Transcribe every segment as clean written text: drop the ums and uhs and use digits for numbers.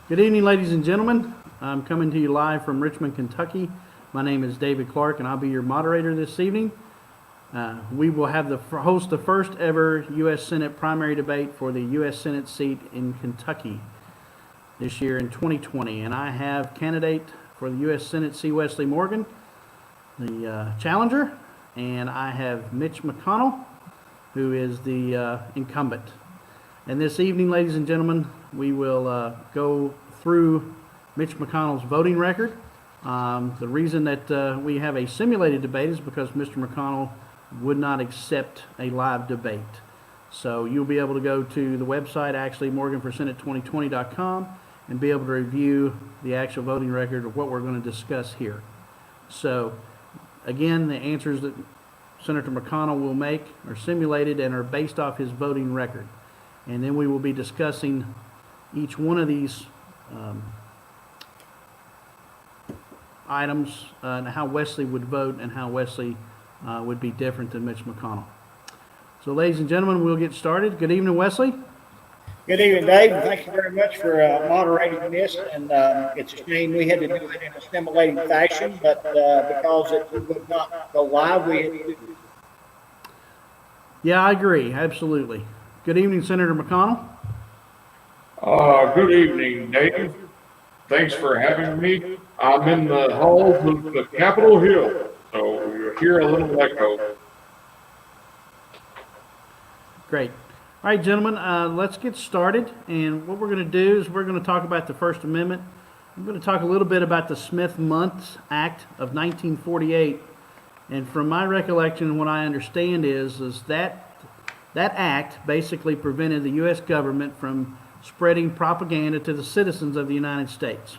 Good evening, ladies and gentlemen. I'm coming to you live from Richmond, Kentucky. My name is David Clark, and I'll be your moderator this evening. We will have host the first ever U.S. Senate primary debate for the U.S. Senate seat in Kentucky this year in 2020. And I have candidate for the U.S. Senate C. Wesley Morgan, the challenger, and I have Mitch McCONNELL, who is the incumbent. And this evening, ladies and gentlemen, we will go through Mitch McCONNELL's voting record. The reason that we have a simulated debate is because Mr. McCONNELL would not accept a live debate. So you'll be able to go to the website, actually, morganforsenate2020.com, and be able to review the actual voting record of what we're going to discuss here. So, again, the answers that Senator McCONNELL will make are simulated and are based off his voting record. And then we will be discussing each one of these items and how Wesley would vote and how Wesley would be different than Mitch McCONNELL. So, ladies and gentlemen, we'll get started. Good evening, Wesley. Good evening, Dave, and thank you very much for moderating this. And it's a shame we had to do it in a stimulating fashion, but because it would not go live, we had to do it. Yeah, I agree. Absolutely. Good evening, Senator McCONNELL. Good evening, Dave. Thanks for having me. I'm in the halls of the Capitol Hill, so you'll hear a little echo. Great. All right, gentlemen, let's get started. And what we're going to do is we're going to talk about the First Amendment. I'm going to talk a little bit about the Smith-Mundt Act of 1948. And from my recollection, and what I understand is that act basically prevented the U.S. government from spreading propaganda to the citizens of the United States.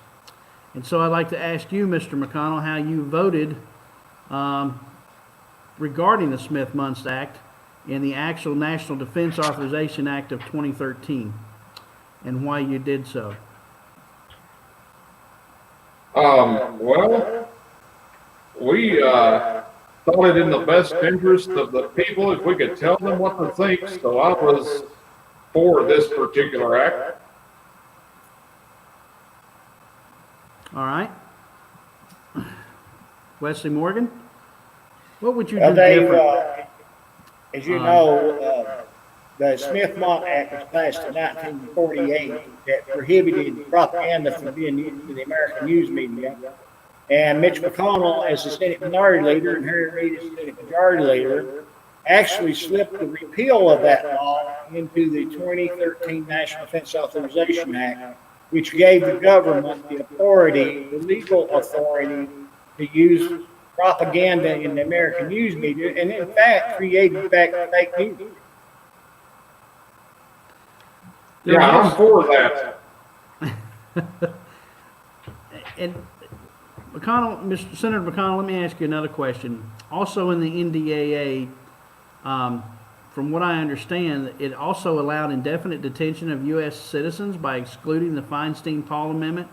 And so I'd like to ask you, Mr. McCONNELL, how you voted regarding the Smith-Mundt Act in the actual National Defense Authorization Act of 2013, and why you did so. Well, we thought it in the best interest of the people if we could tell them what to think, so I was for this particular act. All right. Wesley Morgan, what would you Well, do Dave, different? as you know, the Smith-Mundt Act was passed in 1948 that prohibited propaganda from being used in the American news media. And Mitch McCONNELL, as the Senate Minority Leader, and Harry Reid, as the Senate Majority Leader, actually slipped the repeal of that law into the 2013 National Defense Authorization Act, which gave the government the authority, the legal authority, to use propaganda in the American news media, and in fact created fake news. Yeah, I'm for that. And Mr. Senator McCONNELL, let me ask you another question. Also in the NDAA, from what I understand, it also allowed indefinite detention of U.S. citizens by excluding the Feinstein-Paul Amendment,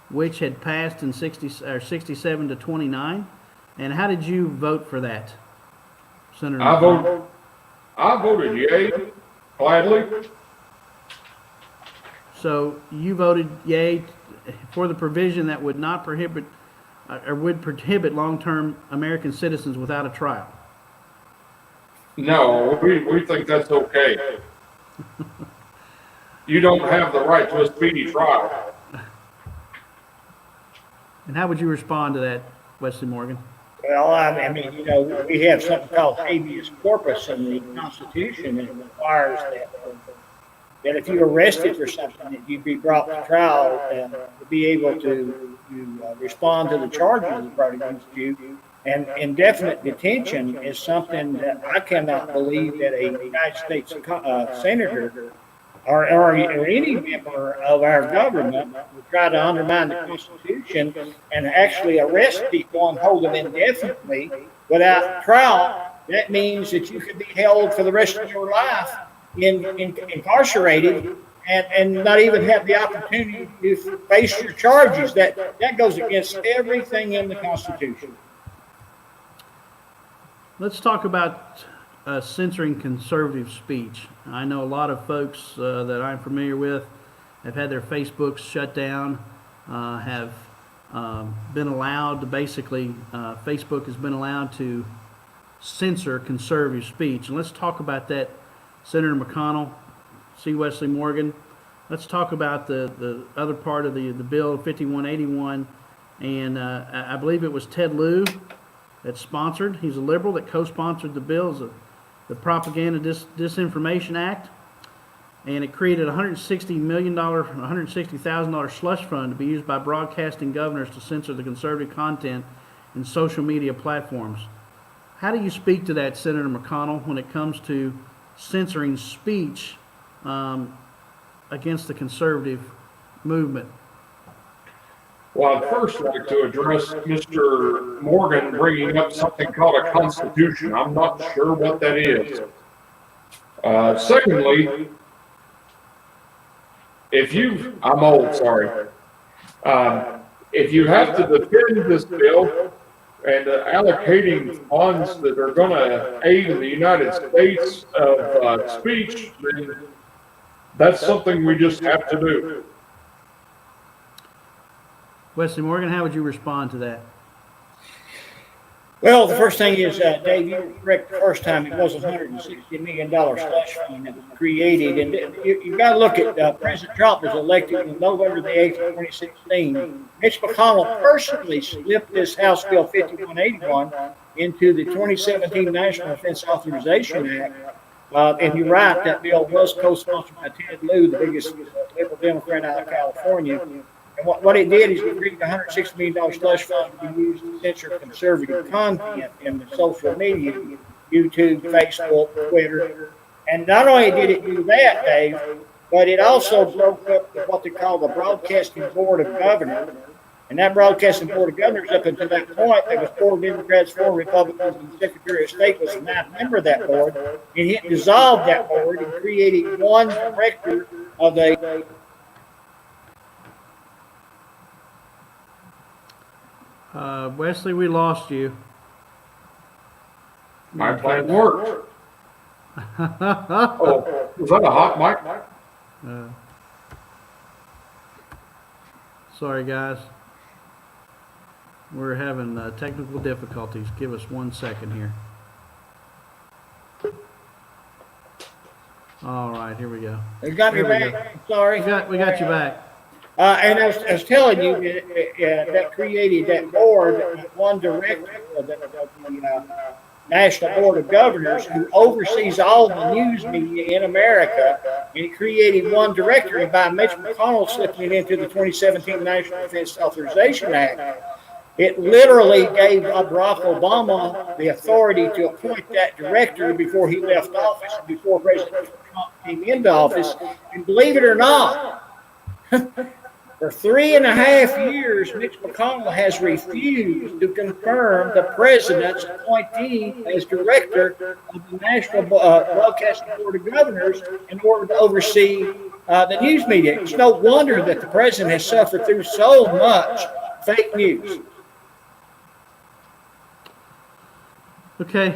which had passed in 67 to 29. And how did you vote for that, Senator McCONNELL? I voted yay, gladly. So you voted yay for the provision that would not prohibit or would prohibit long-term American citizens without a trial. No, we think that's okay. You don't have the right to a speedy trial. And how would you respond to that, Wesley Morgan? Well, I mean, you know, we have something called habeas corpus in the Constitution, and it requires that if you're arrested for something, that you be brought to trial and to be able to respond to the charges that are brought against you. And indefinite detention is something that I cannot believe that a United States senator or any member of our government would try to undermine the Constitution and actually arrest people and hold them indefinitely without trial. That means that you could be held for the rest of your life incarcerated and not even have the opportunity to face your charges. That goes against everything in the Constitution. Let's talk about censoring conservative speech. I know a lot of folks that I'm familiar with have had their Facebooks shut down, have been allowed to basically, Facebook has been allowed to censor conservative speech. And let's talk about that, Senator McConnell, C. Wesley Morgan. Let's talk about the other part of the bill, 5181. And I believe it was Ted Lieu that sponsored, he's a liberal, that co-sponsored the bill, the Propaganda Disinformation Act. And it created a $160 million, $160,000 slush fund to be used by broadcasting governors to censor the conservative content in social media platforms. How do you speak to that, Senator McConnell, when it comes to censoring speech against the conservative movement? Well, I'd first like to address Mr. Morgan bringing up something called a constitution. I'm not sure what that is. Secondly, I'm old, sorry. If you have to defend this bill and allocating funds that are going to aid in the United States of speech, then that's something we just have to do. Wesley Morgan, how would you respond to that? Well, the first thing is, Dave, you were correct the first time. It was a $160 million slush fund that was created. And you've got to look at President Trump was elected on November the 8th, 2016. Mitch McConnell personally slipped this House Bill 5181 into the 2017 National Defense Authorization Act. And you're right, that bill was co-sponsored by Ted Lieu, the biggest liberal Democrat out of California. And what it did is it created a $160 million slush fund to be used to censor conservative content in the social media, YouTube, Facebook, Twitter. And not only did it do that, Dave, but it also broke up what they call the Broadcasting Board of Governors. And that Broadcasting Board of Governors, up until that point, there was 4 Democrats, 4 Republicans, and the Secretary of State was a 9th member of that board. And it dissolved that board and created one director of the Wesley, we lost you. My plan worked. Oh, was that a hot mic? Sorry, guys. We're having technical difficulties. Give us 1 second here. All right, here we go. You got me Here we back. Sorry. We got you back. And I was telling you that created that board, one director of the National Board of Governors who oversees all the news media in America. And it created one director, and by Mitch McConnell slipping it into the 2017 National Defense Authorization Act, it literally gave Barack Obama the authority to appoint that director before he left office and before President Trump came into office. And believe it or not, for 3.5 years, Mitch McConnell has refused to confirm the president's appointee as director of the National Broadcasting Board of Governors in order to oversee the news media. It's no wonder that the president has suffered through so much fake news. Okay,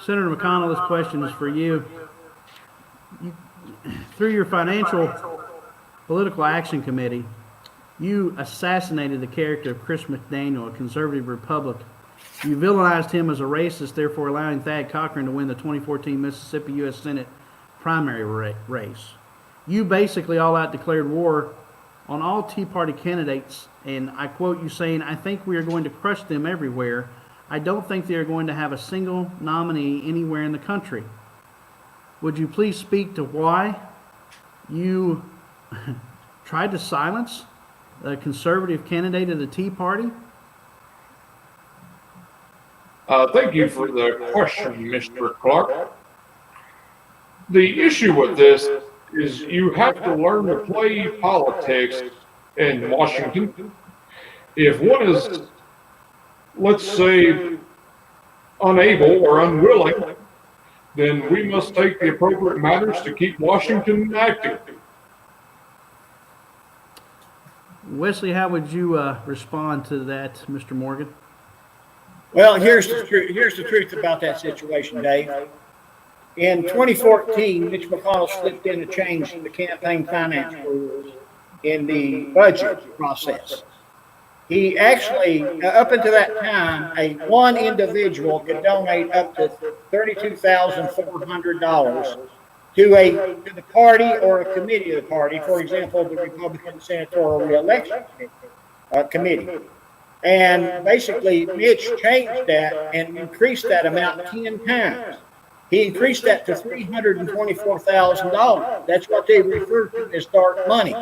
Senator McConnell, this question is for you. Through your Financial Political Action Committee, you assassinated the character of Chris McDaniel, a conservative Republican. You villainized him as a racist, therefore allowing Thad Cochran to win the 2014 Mississippi U.S. Senate primary race. You basically all out declared war on all Tea Party candidates, and I quote you saying, "I think we are going to crush them everywhere. I don't think they are going to have a single nominee anywhere in the country." Would you please speak to why you tried to silence a conservative candidate of the Tea Party? Thank you for the question, Mr. Clark. The issue with this is you have to learn to play politics in Washington. If one is, let's say, unable or unwilling, then we must take the appropriate matters to keep Washington active. Wesley, how would you respond to that, Mr. Morgan? Well, here's the truth. Here's the truth about that situation, Dave. In 2014, Mitch McConnell slipped in to change the campaign finance rules in the budget process. He actually, up until that time, one individual could donate up to $32,400 to the party or a committee of the party. For example, the Republican Senatorial Reelection Committee. And basically, Mitch changed that and increased that amount 10 times. He increased that to $324,000. That's what they refer to as dark money.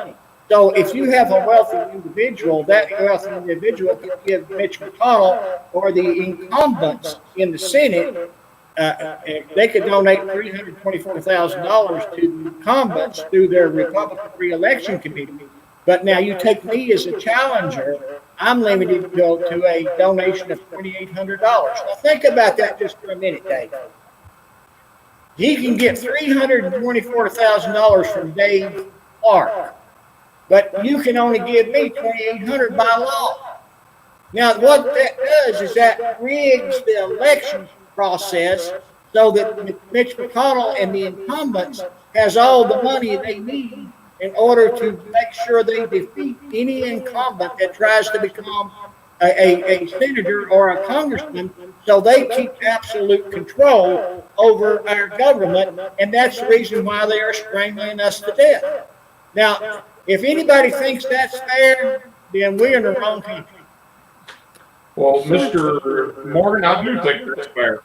So if you have a wealthy individual, that wealthy individual can give Mitch McConnell or the incumbents in the Senate, they could donate $324,000 to the incumbents through their Republican Reelection Committee. But now you take me as a challenger, I'm limited to a donation of $2,800. Now think about that just for a minute, Dave. He can get $324,000 from Dave Clark, but you can only give me $2,800 by law. Now, what that does is that rigs the election process so that Mitch McConnell and the incumbents has all the money they need in order to make sure they defeat any incumbent that tries to become a senator or a congressman, so they keep absolute control over our government, and that's the reason why they are strangling us to death. Now, if anybody thinks that's fair, then we're in the wrong country. Well, Mr. Morgan, I do think that's fair.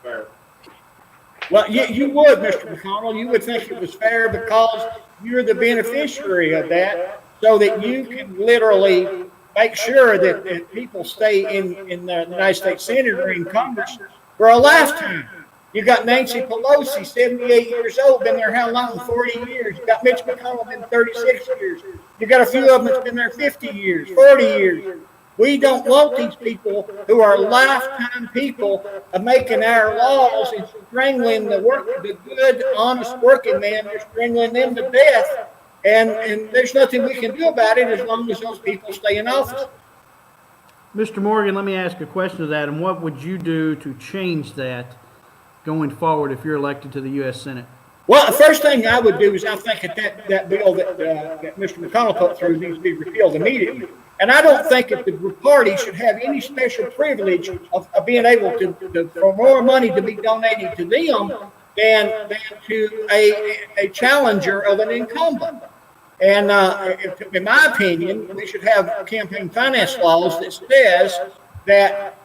Well, you would, Mr. McConnell. You would think it was fair because you're the beneficiary of that, so that you can literally make sure that people stay in the United States Senate or in Congress for a lifetime. You got Nancy Pelosi, 78 years old, been there how long? 40 years. You got Mitch McConnell, been 36 years. You got a few of them that's been there 50 years, 40 years. We don't want these people who are lifetime people of making our laws and strangling the good, honest working man. They're strangling them to death. And there's nothing we can do about it as long as those people stay in office. Mr. Morgan, let me ask a question to that. And what would you do to change that going forward if you're elected to the U.S. Senate? Well, the first thing I would do is I think that bill that Mr. McConnell put through needs to be repealed immediately. And I don't think that the party should have any special privilege of being able to for more money to be donated to them than to a challenger of an incumbent. And in my opinion, we should have campaign finance laws that says that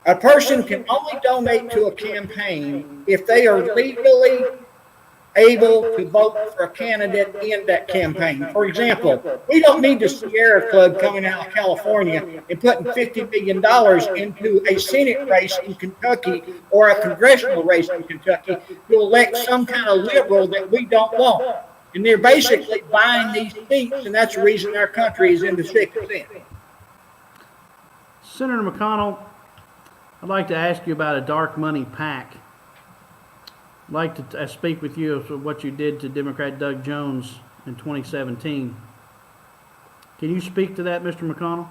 a person can only donate to a campaign if they are legally able to vote for a candidate in that campaign. For example, we don't need the Sierra Club coming out of California and putting $50 million into a Senate race in Kentucky or a congressional race in Kentucky to elect some kind of liberal that we don't want. And they're basically buying these seats, and that's the reason our country is in the 6th. Senator McConnell, I'd like to ask you about a dark money PAC. I'd like to speak with you of what you did to Democrat Doug Jones in 2017. Can you speak to that, Mr. McConnell?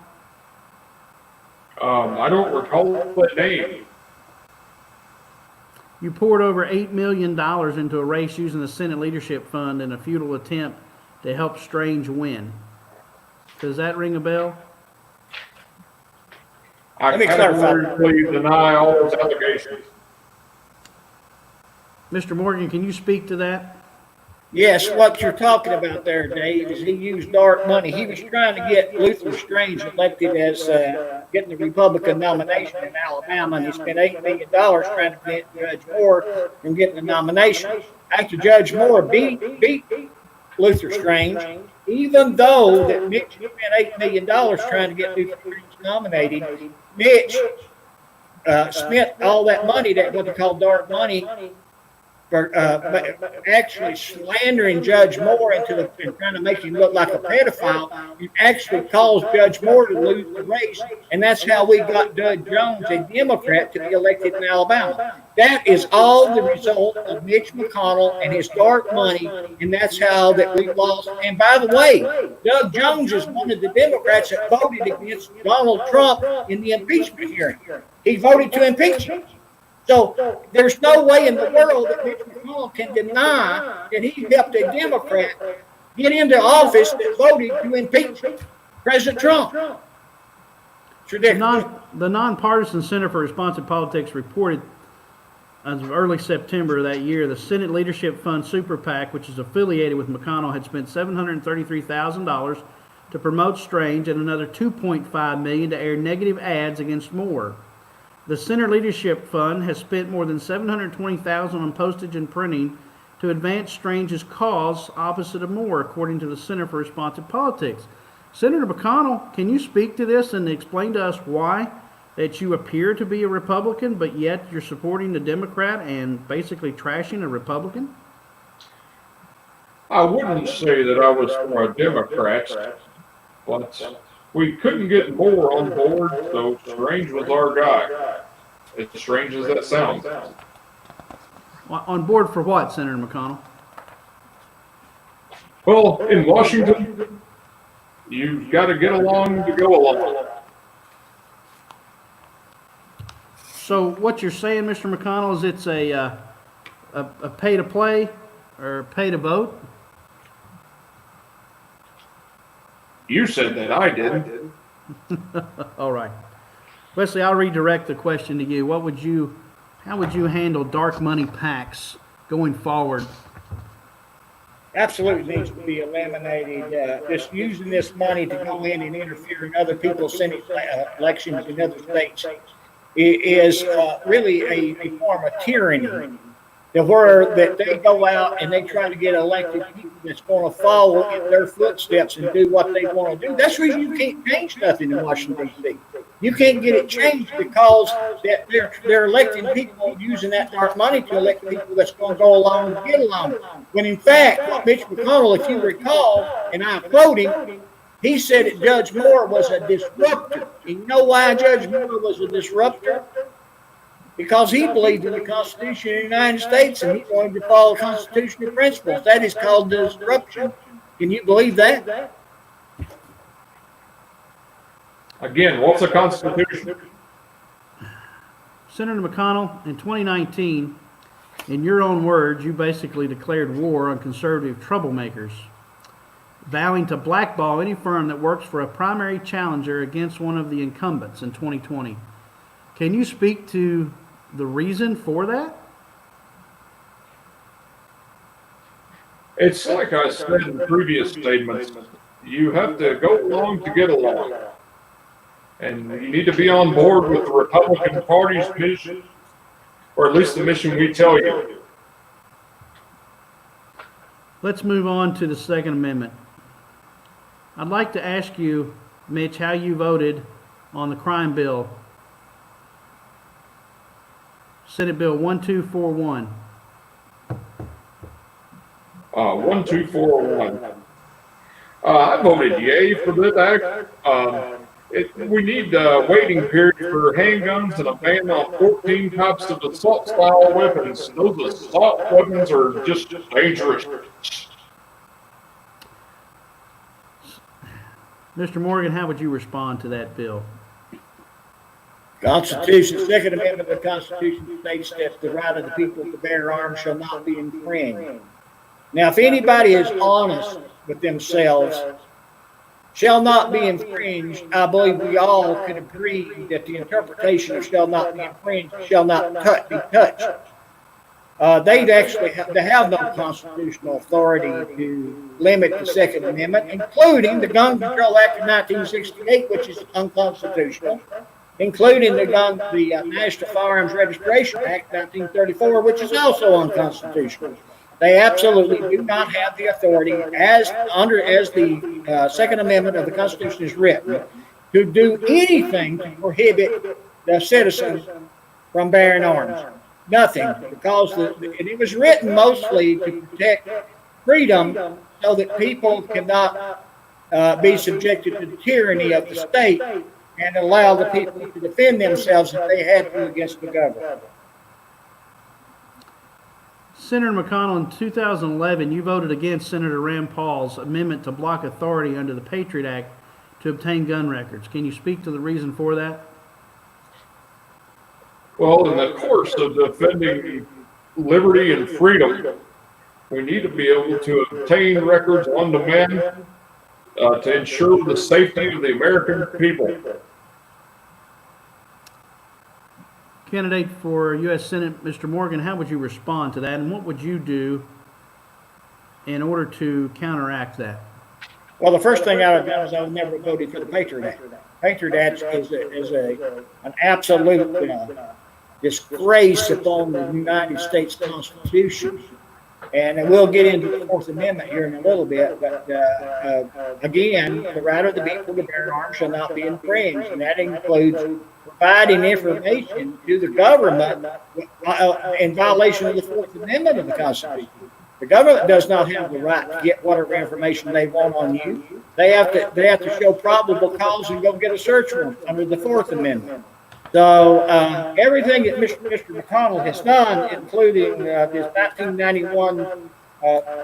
I don't recall that name. You poured over $8 million into a race using the Senate Leadership Fund in a futile attempt to help Strange win. Does that ring a bell? I categorically deny all those allegations. Mr. Morgan, can you speak to that? Yes, what you're talking about there, Dave, is he used dark money. He was trying to get Luther Strange elected as getting the Republican nomination in Alabama, and he spent $8 million trying to prevent Judge Moore from getting the nomination. After Judge Moore beat Luther Strange, even though that Mitch spent $8 million trying to get Luther Strange nominated, Mitch spent all that money, that what they call dark money, for actually slandering Judge Moore and trying to make him look like a pedophile. It actually caused Judge Moore to lose the race, and that's how we got Doug Jones, a Democrat, to be elected in Alabama. That is all the result of Mitch McConnell and his dark money, and that's how that we lost. And by the way, Doug Jones is one of the Democrats that voted against Donald Trump in the impeachment hearing. He voted to impeach him. So there's no way in the world that Mitch McConnell can deny that he helped a Democrat get into office that voted to impeach President Trump. It's ridiculous. The nonpartisan Center for Responsive Politics reported as of early September of that year, the Senate Leadership Fund Super PAC, which is affiliated with McConnell, had spent $733,000 to promote Strange and another $2.5 million to air negative ads against Moore. The Center Leadership Fund has spent more than $720,000 on postage and printing to advance Strange's cause opposite of Moore, according to the Center for Responsive Politics. Senator McConnell, can you speak to this and explain to us why that you appear to be a Republican, but yet you're supporting the Democrat and basically trashing a Republican? I wouldn't say that I was for a Democrat, but we couldn't get Moore on board, so Strange was our guy. As strange as that sounds. On board for what, Senator McConnell? Well, in Washington, you've got to get along to go along. So what you're saying, Mr. McConnell, is it's a pay to play or pay to vote? You said that, I didn't. All right. Wesley, I'll redirect the question to you. How would you handle dark money PACs going forward? Absolutely needs to be eliminated. Just using this money to go in and interfere in other people's Senate elections in other states is really a form of tyranny. Where that they go out and they try to get elected people that's going to follow in their footsteps and do what they want to do. That's the reason you can't change nothing in Washington, D.C. You can't get it changed because that they're electing people using that dark money to elect people that's going to go along and get along. When in fact, what Mitch McConnell, if you recall, and I quote him, he said that Judge Moore was a disruptor. And you know why Judge Moore was a disruptor? Because he believed in the Constitution of the United States and he wanted to follow constitutional principles. That is called disruption. Can you believe that? Again, what's the Constitution? Senator McConnell, in 2019, in your own words, you basically declared war on conservative troublemakers, vowing to blackball any firm that works for a primary challenger against one of the incumbents in 2020. Can you speak to the reason for that? It's like I said in previous statements, you have to go along to get along. And you need to be on board with the Republican Party's mission, or at least the mission we tell you. Let's move on to the Second Amendment. I'd like to ask you, Mitch, how you voted on the crime bill, Senate Bill 1241. 1241. I voted yay for this act. We need a waiting period for handguns and a ban on 14 types of assault-style weapons. Those assault weapons are just dangerous. Mr. Morgan, how would you respond to that bill? Constitution, Second Amendment of the Constitution states that the right of the people to bear arms shall not be infringed. Now, if anybody is honest with themselves, shall not be infringed, I believe we all can agree that the interpretation of shall not be infringed, shall not be touched. They'd actually have no constitutional authority to limit the Second Amendment, including the Gun Control Act of 1968, which is unconstitutional, including the National Firearms Registration Act 1934, which is also unconstitutional. They absolutely do not have the authority, as the Second Amendment of the Constitution is written, to do anything to prohibit the citizens from bearing arms. Nothing, because it was written mostly to protect freedom so that people cannot be subjected to the tyranny of the state and allow the people to defend themselves if they had to against the government. Senator McConnell, in 2011, you voted against Senator Rand Paul's amendment to block authority under the Patriot Act to obtain gun records. Can you speak to the reason for that? Well, in the course of defending liberty and freedom, We need to be able to obtain records on demand to ensure the safety of the American people. Candidate for U.S. Senate, Mr. Morgan, how would you respond to that, and what would you do in order to counteract that? Well, the first thing I would do is I would never voted for the Patriot Act. Patriot Act is an absolute disgrace upon the United States Constitution. And we'll get into the Fourth Amendment here in a little bit, but again, the right of the people to bear arms shall not be infringed, and that includes providing information to the government in violation of the Fourth Amendment of the Constitution. The government does not have the right to get whatever information they want on you. They have to show probable cause and go get a search warrant under the Fourth Amendment. So everything that Mr. McCONNELL has done, including this 1991,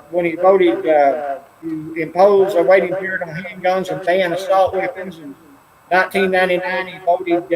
when he voted to impose a waiting period on handguns and ban assault weapons, in 1999 he voted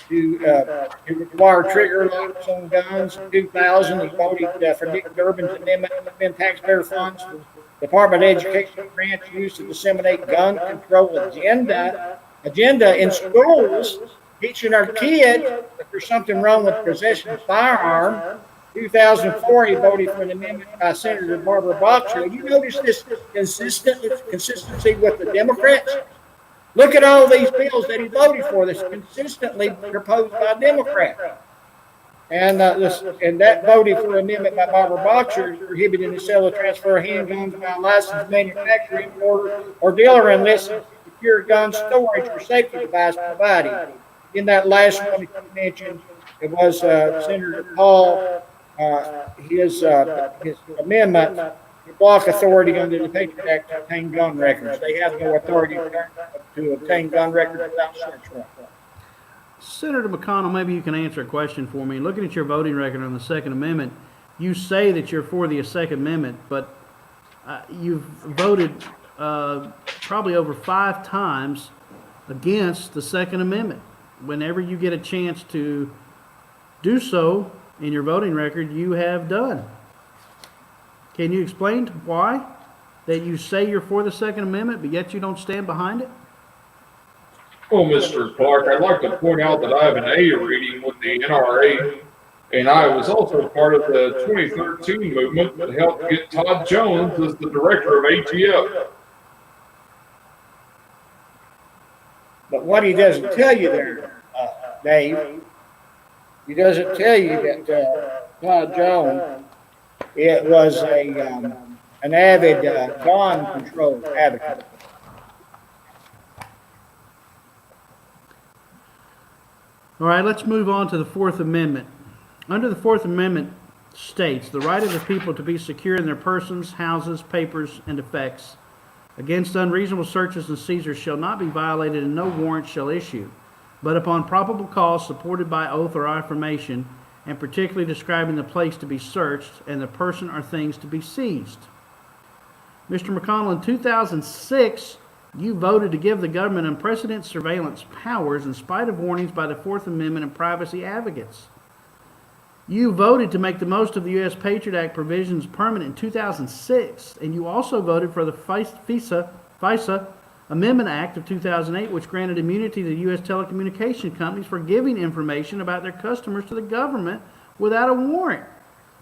to require trigger locks on guns. In 2000 he voted for Dick Durbin's amendment to spend taxpayer funds for Department of Education grants used to disseminate gun control agenda in schools, teaching our kids that there's something wrong with possession of a firearm. 2004, he voted for an amendment by Senator Barbara Boxer. You notice this consistency with the Democrats? Look at all these bills that he voted for that's consistently proposed by Democrats. And that voted for an amendment by Barbara Boxer prohibiting the sale or transfer of handguns by a licensed manufacturer, importer, or dealer unless secure gun storage or safety device provided. In that last one you mentioned, it was Senator Paul, his amendment to block authority under the Patriot Act to obtain gun records. They have no authority to obtain gun records without search warrant. Senator McConnell, maybe you can answer a question for me. Looking at your voting record on the Second Amendment, you say that you're for the Second Amendment, but you've voted probably over 5 times against the Second Amendment. Whenever you get a chance to do so in your voting record, you have done. Can you explain why that you say you're for the Second Amendment, but yet you don't stand behind it? Well, Mr. Clark, I'd like to point out that I have an A rating with the NRA, and I was also part of the 2013 movement that helped get Todd Jones as the director of ATF. But what he doesn't tell you there, Dave, he doesn't tell you that Todd Jones, it was an avid gun control advocate. All right, let's move on to the Fourth Amendment. Under the Fourth Amendment states, the right of the people to be secure in their persons, houses, papers, and effects against unreasonable searches and seizures shall not be violated, and no warrant shall issue, but upon probable cause supported by oath or affirmation, and particularly describing the place to be searched and the person or things to be seized. Mr. McConnell, in 2006, you voted to give the government unprecedented surveillance powers in spite of warnings by the Fourth Amendment and privacy advocates. You voted to make the most of the U.S. Patriot Act provisions permanent in 2006, and you also voted for the FISA Amendment Act of 2008, which granted immunity to the U.S. telecommunication companies for giving information about their customers to the government without a warrant.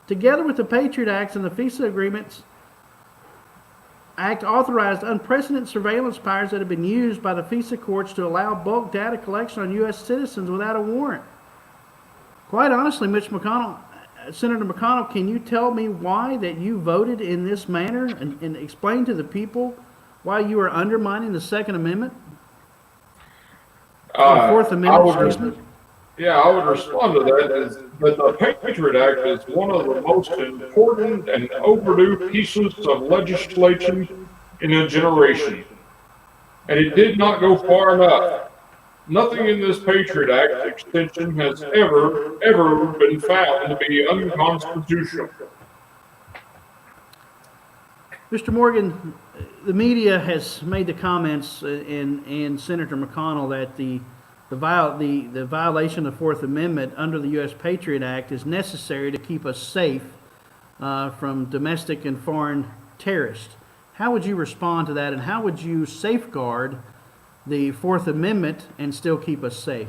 Together with the Patriot Acts and the FISA Agreements Act authorized unprecedented surveillance powers that have been used by the FISA courts to allow bulk data collection on U.S. citizens without a warrant. Quite honestly, Senator McConnell, can you tell me why that you voted in this manner and explain to the people why you are undermining the Second Amendment? Fourth Amendment, I would respond to that that the Patriot Act is one of the most important and overdue pieces of legislation in a generation. And it did not go far enough. Nothing in this Patriot Act extension has ever been found to be unconstitutional. Mr. Morgan, the media has made the comments in Senator McConnell that the violation of the Fourth Amendment under the U.S. Patriot Act is necessary to keep us safe from domestic and foreign terrorists. How would you respond to that, and how would you safeguard the Fourth Amendment and still keep us safe?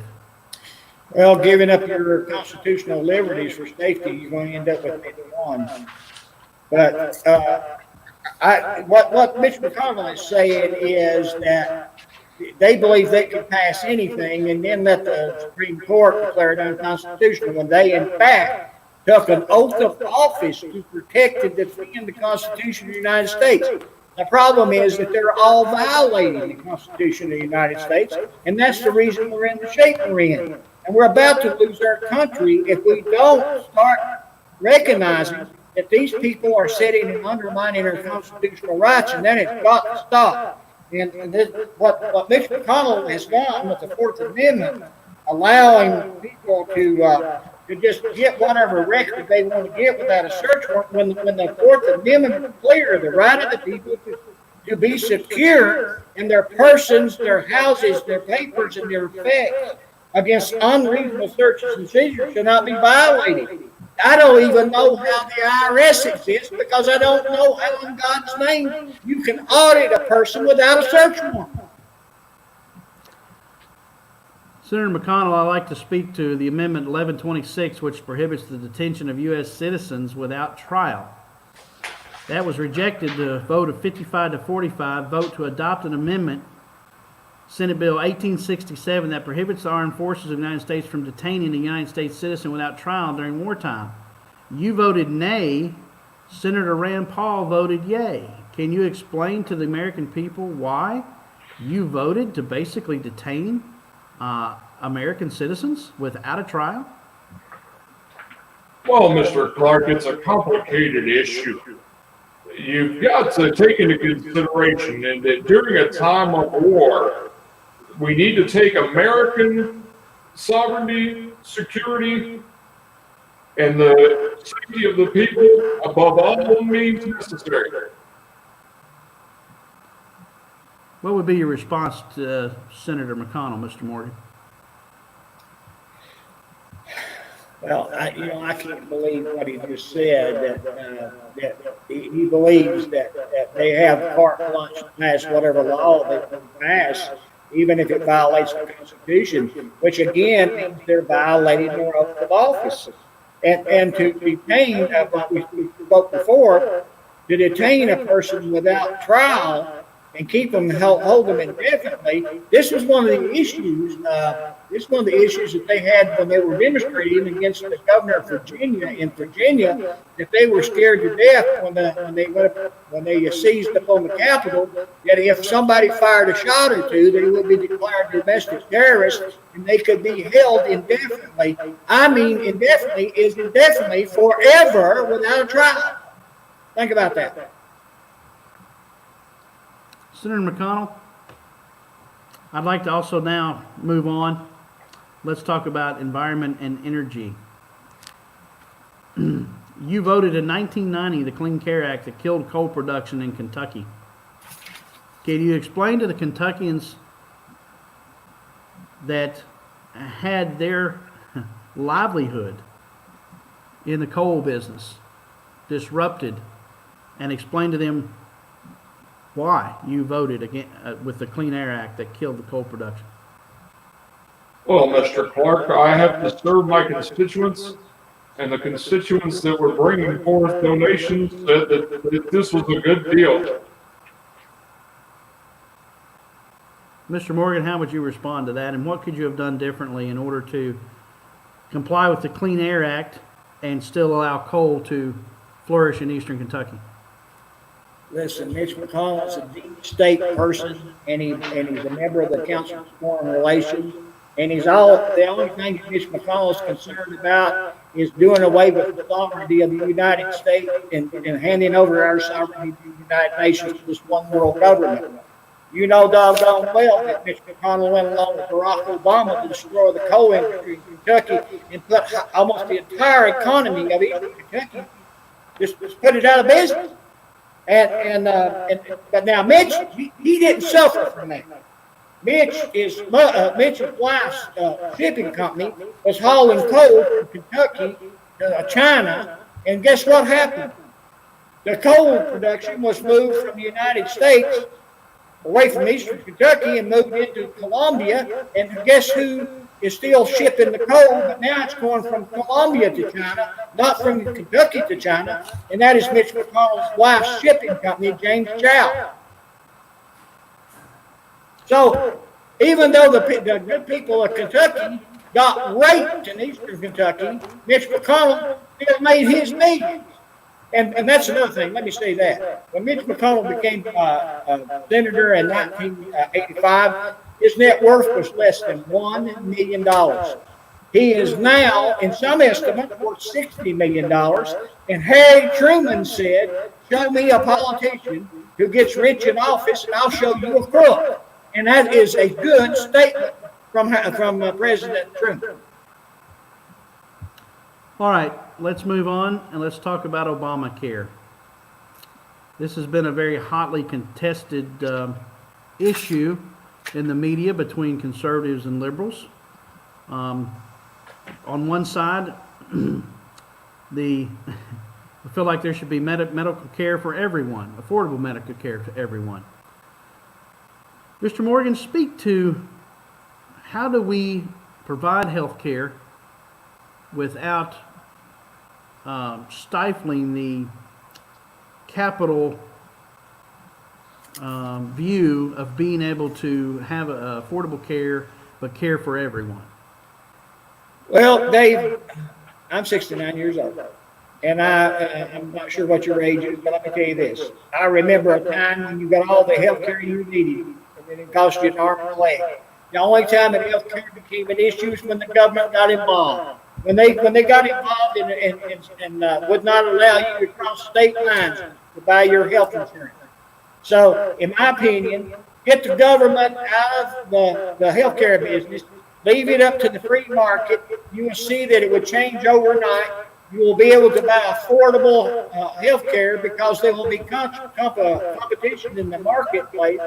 Well, giving up your constitutional liberties for safety, you're going to end up with one. But what Mitch McCONNELL is saying is that they believe they can pass anything and then let the Supreme Court declare it unconstitutional, when they, in fact, took an oath of office to protect and defend the Constitution of the United States. The problem is that they're all violating the Constitution of the United States, and that's the reason we're in the shape we're in. And we're about to lose our country if we don't start recognizing that these people are sitting and undermining our constitutional rights, and that has got to stop. And this, what Mitch McConnell has done with the Fourth Amendment, allowing people to just get whatever record they want to get without a search warrant, when the Fourth Amendment is clear, the right of the people to be secure in their persons, their houses, their papers, and their effects against unreasonable searches and seizures shall not be violated. I don't even know how the IRS exists, because I don't know how in God's name you can audit a person without a search warrant. Senator McConnell, I'd like to speak to the Amendment 1126, which prohibits the detention of U.S. citizens without trial. That was rejected. The vote of 55 to 45 vote to adopt an amendment, Senate Bill 1867, that prohibits the armed forces of the United States from detaining a United States citizen without trial during wartime. You voted nay. Senator Rand Paul voted yay. Can you explain to the American people why you voted to basically detain American citizens without a trial? Well, Mr. Clark, it's a complicated issue. You've got to take into consideration that during a time of war, we need to take American sovereignty, security, and the safety of the people above all means necessary. What would be your response to Senator McConnell, Mr. Morgan? Well, I can't believe what he just said, that he believes that they have carte blanche to pass whatever law they can pass, even if it violates the Constitution, which again means they're violating their oath of office. And to detain, what we spoke before, to detain a person without trial and keep them, hold them indefinitely. This was one of the issues. This is one of the issues that they had when they were demonstrating against the governor of Virginia in Virginia, that they were scared to death when they seized upon the Capitol, that if somebody fired a shot or two, they would be declared domestic terrorists and they could be held indefinitely. I mean, indefinitely is indefinitely, forever, without a trial. Think about that. Senator McConnell, I'd like to also now move on. Let's talk about environment and energy. You voted in 1990 the Clean Care Act that killed coal production in Kentucky. Can you explain to the Kentuckians that had their livelihood in the coal business disrupted, and explain to them why you voted again with the Clean Air Act that killed the coal production? Well, Mr. Clark, I have to serve my constituents, and the constituents that were bringing forth donations said that this was a good deal. Mr. Morgan, how would you respond to that, and what could you have done differently in order to comply with the Clean Air Act and still allow coal to flourish in eastern Kentucky? Listen, Mitch McConnell is a deep state person, and he's a member of the Council of Foreign Relations. And the only thing that Mitch McConnell is concerned about is doing away with the sovereignty of the United States and handing over our sovereignty to the United Nations to this one world government. You know doggone well that Mitch McConnell went along with Barack Obama to destroy the coal industry in Kentucky and put almost the entire economy of eastern Kentucky, just put it out of business. But now Mitch, he didn't suffer from that. Mitch's wife's shipping company was hauling coal from Kentucky to China And guess what happened? The coal production was moved from the United States away from eastern Kentucky and moved into Colombia. And guess who is still shipping the coal? But now it's going from Colombia to China, not from Kentucky to China. And that is Mitch McConnell's wife's shipping company, James Chow. So even though the good people of Kentucky got raped in eastern Kentucky, Mitch McConnell still made his millions. And that's another thing. Let me say that. When Mitch McConnell became a senator in 1985, his net worth was less than $1 million. He is now, in some estimates, worth $60 million. And Harry Truman said, show me a politician who gets rich in office and I'll show you a crook. And that is a good statement from President Truman. All right, let's move on and let's talk about Obamacare. This has been a very hotly contested issue in the media between conservatives and liberals. On one side, I feel like there should be medical care for everyone, affordable medical care to everyone. Mr. Morgan, speak to how do we provide health care without stifling the capital view of being able to have affordable care, but care for everyone? Well, Dave, I'm 69 years old, and I'm not sure what your age is, but let me tell you this. I remember a time when you got all the health care you needed, and then it cost you an arm and a leg. The only time that health care became an issue is when the government got involved. When they got involved and would not allow you to cross state lines to buy your health insurance. So, in my opinion, get the government out of the healthcare business, leave it up to the free market. You will see that it would change overnight. You will be able to buy affordable health care because there will be competition in the marketplace,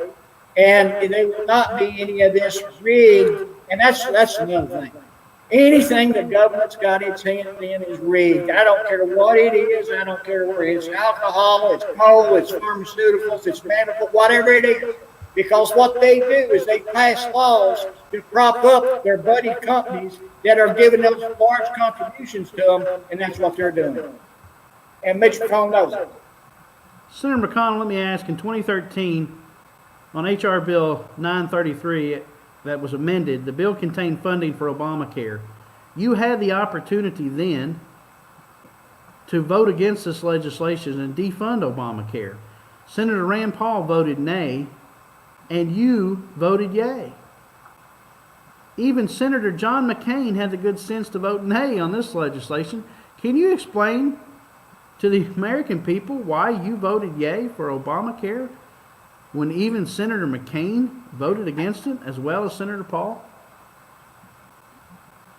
and there will not be any of this rigged. And that's another thing. Anything the government's got its hands in is rigged. I don't care what it is. I don't care where it's alcohol, it's coal, it's pharmaceuticals, it's medical, whatever it is. Because what they do is they pass laws to prop up their buddy companies that are giving those large contributions to them, and that's what they're doing. And Mitch McConnell knows it. Senator McConnell, let me ask, in 2013, on H.R. Bill 933, that was amended, the bill contained funding for Obamacare. You had the opportunity then to vote against this legislation and defund Obamacare. Senator Rand Paul voted nay, and you voted yay. Even Senator John McCain had the good sense to vote nay on this legislation. Can you explain to the American people why you voted yay for Obamacare when even Senator McCain voted against it, as well as Senator Paul?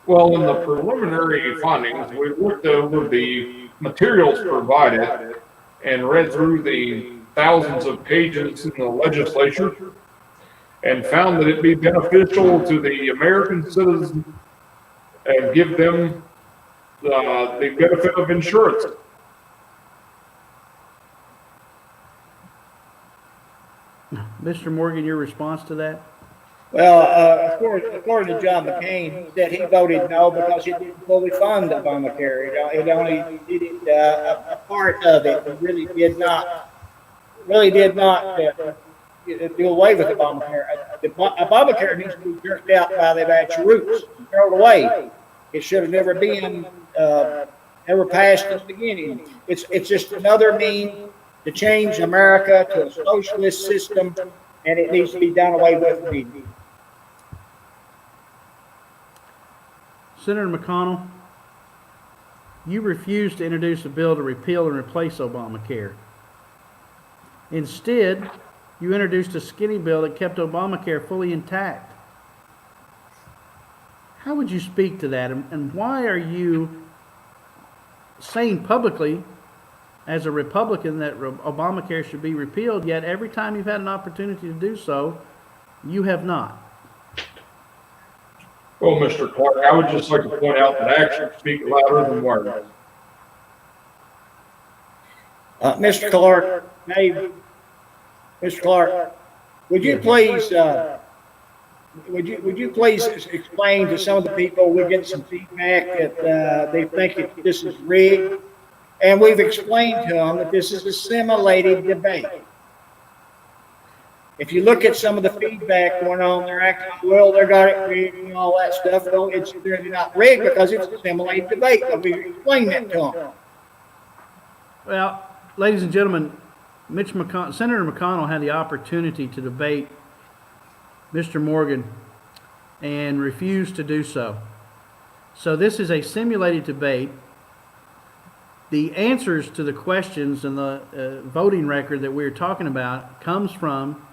Well, in the preliminary findings, we looked over the materials provided and read through the thousands of pages in the legislature and found that it'd be beneficial to the American citizens and give them the benefit of insurance. Mr. Morgan, your response to that? Well, according to John McCain, he said he voted no because it didn't fully fund Obamacare. It only did it a part of it. It really did not do away with Obamacare. Obamacare needs to be jerked out by the roots and thrown away. It should have never been ever passed in the beginning. It's just another means to change America to a socialist system, and it needs to be done away with immediately. Senator McConnell, you refused to introduce a bill to repeal and replace Obamacare. Instead, you introduced a skinny bill that kept Obamacare fully intact. How would you speak to that, and why are you saying publicly as a Republican that Obamacare should be repealed, yet every time you've had an opportunity to do so, you have not? Well, Mr. Clark, I would just like to point out that actions speak louder than words. Mr. Clark, Dave, Mr. Clark, would you please, would you please explain to some of the people, we get some feedback that they think this is rigged, and we've explained to them that this is a simulated debate. If you look at some of the feedback going on, they're acting, well, they got it rigged and all that stuff. No, it's really not rigged because it's a simulated debate. But we explained that to them. Well, ladies and gentlemen, Senator McConnell had the opportunity to debate Mr. Morgan and refused to do so. So this is a simulated debate. The answers to the questions and the voting record that we're talking about comes from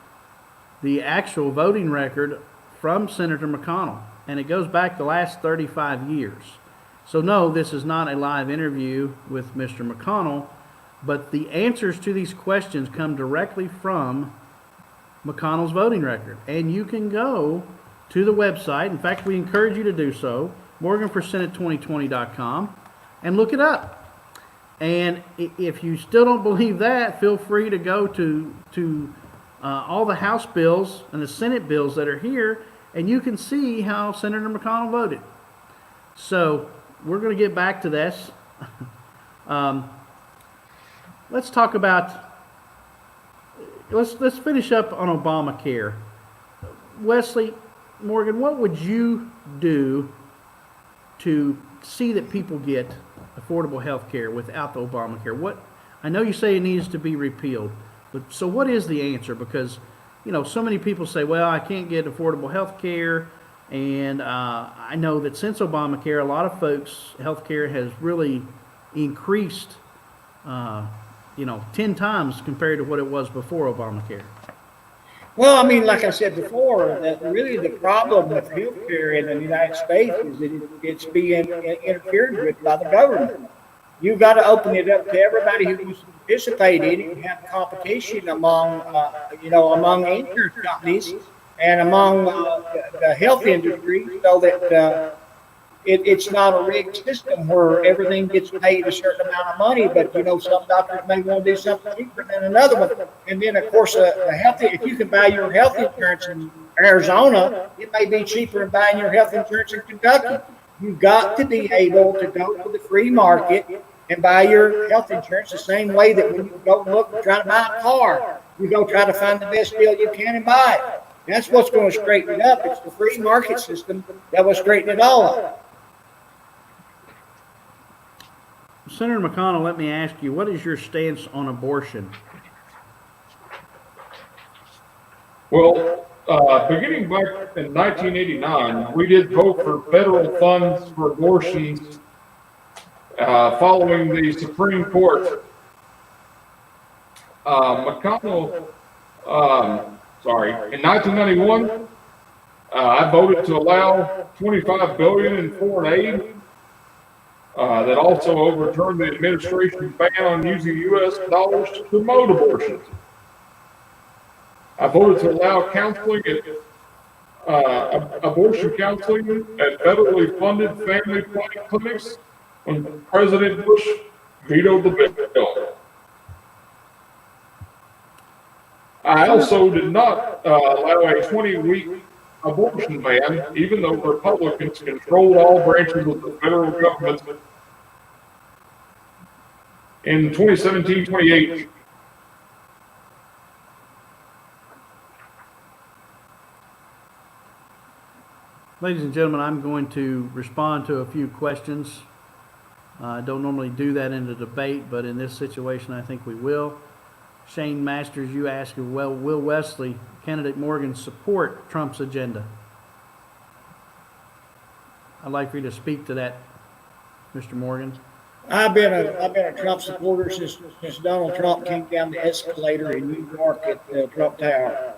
the actual voting record from Senator McConnell, and it goes back the last 35 years. So no, this is not a live interview with Mr. McConnell, but the answers to these questions come directly from McConnell's voting record. And you can go to the website, in fact, we encourage you to do so, morganforsenate2020.com, and look it up. And if you still don't believe that, feel free to go to all the House bills and the Senate bills that are here, and you can see how Senator McConnell voted. So we're going to get back to this. Let's talk about, let's finish up on Obamacare. Wesley, Morgan, what would you do to see that people get affordable health care without the Obamacare? I know you say it needs to be repealed, but so what is the answer? Because, you know, so many people say, well, I can't get affordable health care. And I know that since Obamacare, a lot of folks' health care has really increased, 10 times compared to what it was before Obamacare. Well, I mean, like I said before, that really the problem with healthcare in the United States is that it's being interfered with by the government. You've got to open it up to everybody who wants to participate in it and have competition among insurance companies and among the health industry, so that it's not a rigged system where everything gets paid a certain amount of money, but some doctors may want to do something cheaper than another one. And then, of course, if you can buy your health insurance in Arizona, it may be cheaper than buying your health insurance in Kentucky. You've got to be able to go to the free market and buy your health insurance the same way that when you go look and try to buy a car, you go try to find the best deal you can and buy it. That's what's going to straighten it up. It's the free market system that will straighten it all up. Senator McConnell, let me ask you, what is your stance on abortion? Well, beginning back in 1989, we did vote for federal funds for abortions following the Supreme Court. In 1991, I voted to allow $25 billion in foreign aid. That also overturned the administration's ban on using U.S. dollars to promote abortions. I voted to allow counseling abortion counseling at federally funded family planning clinics when President Bush vetoed the bill. I also did not allow a 20-week abortion ban, even though Republicans controlled all branches of the federal government in 2017-2018. Ladies and gentlemen, I'm going to respond to a few questions. I don't normally do that in a debate, but in this situation, I think we will. Shane Masters, you asked, well, will Wesley, candidate Morgan, support Trump's agenda? I'd like for you to speak to that, Mr. Morgan. I've been a Trump supporter since Donald Trump came down the escalator in New York at Trump Tower.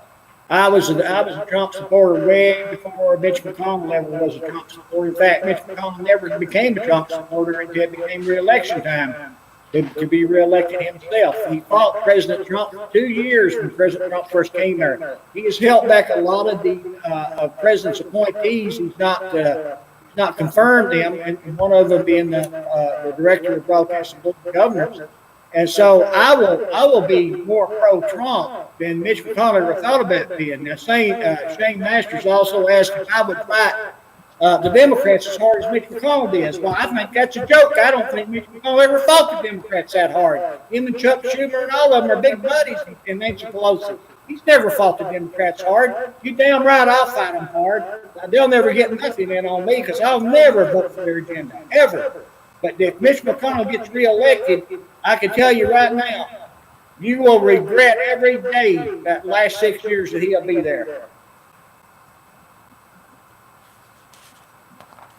I was a Trump supporter way before Mitch McConnell ever was a Trump supporter. In fact, Mitch McConnell never became a Trump supporter until it became re-election time to be re-elected himself. He fought President Trump for 2 years when President Trump first came there. He has held back a lot of the president's appointees. He's not confirmed them, and one of them being the director of broadcasting board of governors. And so I will be more pro-Trump than Mitch McConnell ever thought about being. Now, Shane Masters also asked if I would fight the Democrats as hard as Mitch McConnell does. Well, I think that's a joke. I don't think Mitch McConnell ever fought the Democrats that hard. Him and Chuck Schumer and all of them are big buddies, and Nancy Pelosi. He's never fought the Democrats hard. You damn right I'll fight them hard. They'll never get nothing in on me because I'll never vote for their agenda, ever. But if Mitch McConnell gets reelected, I can tell you right now, you will regret every day that last 6 years that he'll be there.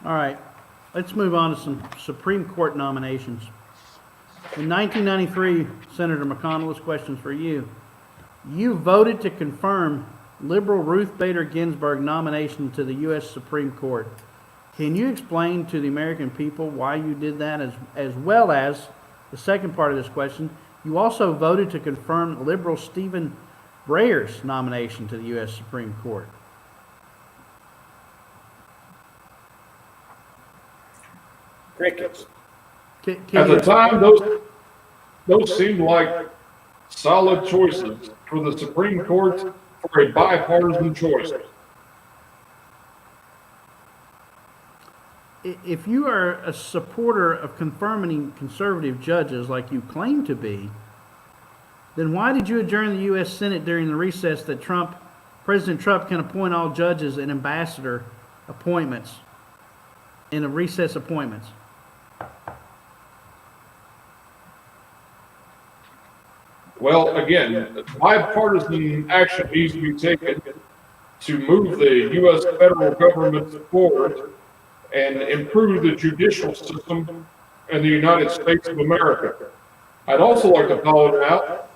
All right, let's move on to some Supreme Court nominations. In 1993, Senator McConnell, this question's for you. You voted to confirm liberal Ruth Bader Ginsburg nomination to the U.S. Supreme Court. Can you explain to the American people why you did that, as well as the second part of this question? You also voted to confirm liberal Stephen Breyer's nomination to the U.S. Supreme Court. Crickets. At the time, those seemed like solid choices for the Supreme Court for a bipartisan choice. If you are a supporter of confirming conservative judges like you claim to be, then why did you adjourn the U.S. Senate during the recess that President Trump can appoint all judges and ambassador appointments in a recess appointments? Well, again, bipartisan action needs to be taken to move the U.S. federal government forward and improve the judicial system in the United States of America. I'd also like to call it out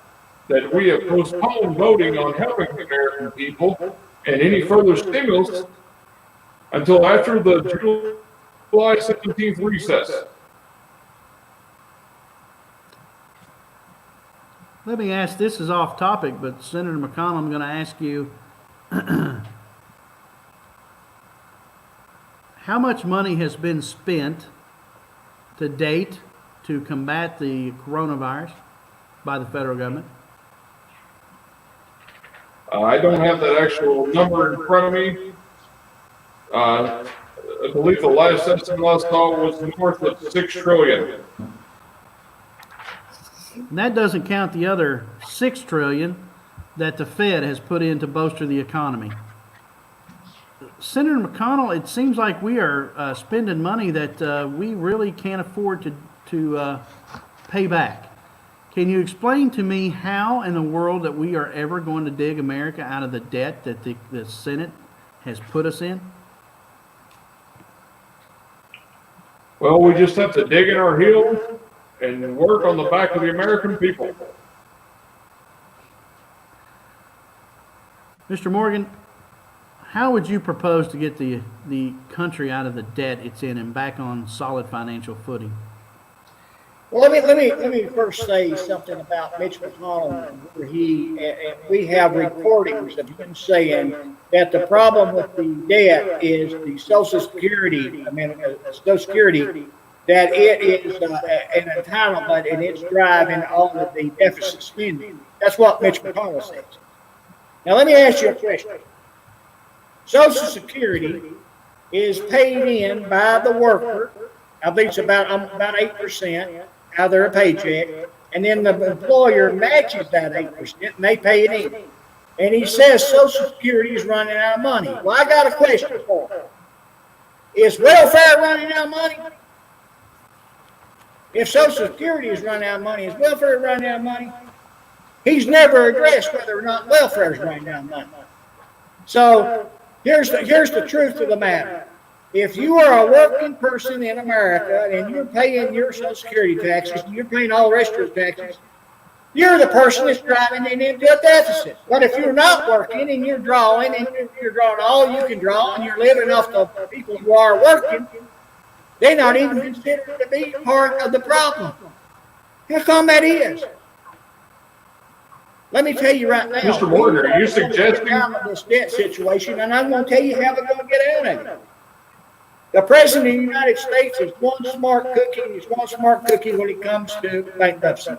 that we have postponed voting on helping the American people and any further stimulus until after the July 17th recess. Let me ask, this is off topic, but Senator McConnell, I'm going to ask you, how much money has been spent to date to combat the coronavirus by the federal government? I don't have that actual number in front of me. I believe the last estimate I saw was north of $6 trillion. And that doesn't count the other $6 trillion that the Fed has put in to bolster the economy. Senator McConnell, it seems like we are spending money that we really can't afford to pay back. Can you explain to me how in the world that we are ever going to dig America out of the debt that the Senate has put us in? Well, we just have to dig in our heels and work on the back of the American people. Mr. Morgan, how would you propose to get the country out of the debt it's in and back on solid financial footing? Well, let me first say something about Mitch McConnell, where we have recordings of him saying that the problem with the debt is the Social Security, that it is an entitlement and it's driving all of the deficit spending. That's what Mitch McConnell says. Now, let me ask you a question. Social Security is paid in by the worker. I think it's about 8% out of their paycheck, and then the employer matches that 8%, and they pay it in. And he says Social Security is running out of money. Well, I got a question for him. Is welfare running out of money? If Social Security is running out of money, is welfare running out of money? He's never addressed whether or not welfare is running out of money. So here's the truth of the matter. If you are a working person in America and you're paying your Social Security taxes and you're paying all the rest of your taxes, you're the person that's driving it into a deficit. But if you're not working and you're drawing all you can draw and you're living off the people who are working, they're not even considered to be part of the problem. How come that is? Let me tell you right now. Mr. Morgan, are you suggesting this debt situation, and I'm going to tell you how we're going to get out of it. The President of the United States is one smart cookie. He's one smart cookie when it comes to bankruptcy.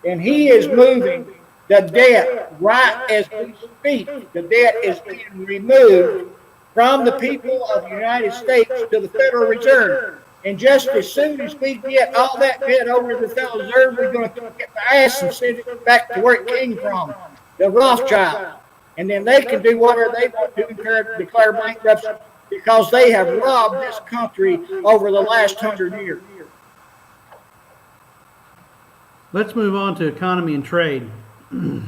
And he is moving the debt right as we speak. The debt is being removed from the people of the United States to the Federal Reserve. And just as soon as we get all that debt over to the Federal Reserve, we're going to get the ass and send it back to where it came from, the Rothschild. And then they can do whatever they want to declare bankruptcy because they have robbed this country over the last 100 years. Let's move on to economy and trade. The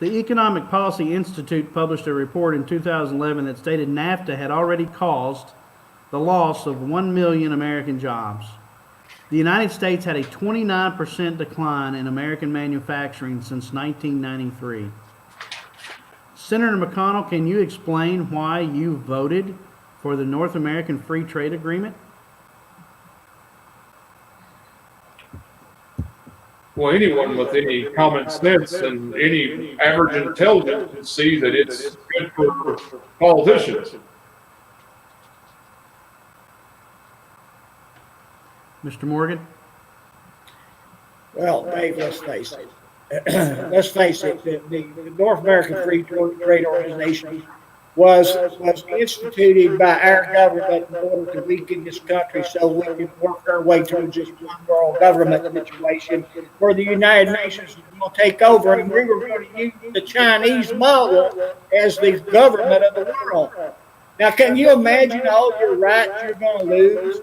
Economic Policy Institute published a report in 2011 that stated NAFTA had already caused the loss of 1 million American jobs. The United States had a 29% decline in American manufacturing since 1993. Senator McConnell, can you explain why you voted for the North American Free Trade Agreement? Well, anyone with any common sense and any average intelligence can see that it's good for politicians. Mr. Morgan? Well, Dave, let's face it. Let's face it, the North American Free Trade Organization was instituted by our government in order to weaken this country so we can work our way through just one world government situation where the United Nations will take over and we were going to use the Chinese model as the government of the world. Now, can you imagine all your rights you're going to lose?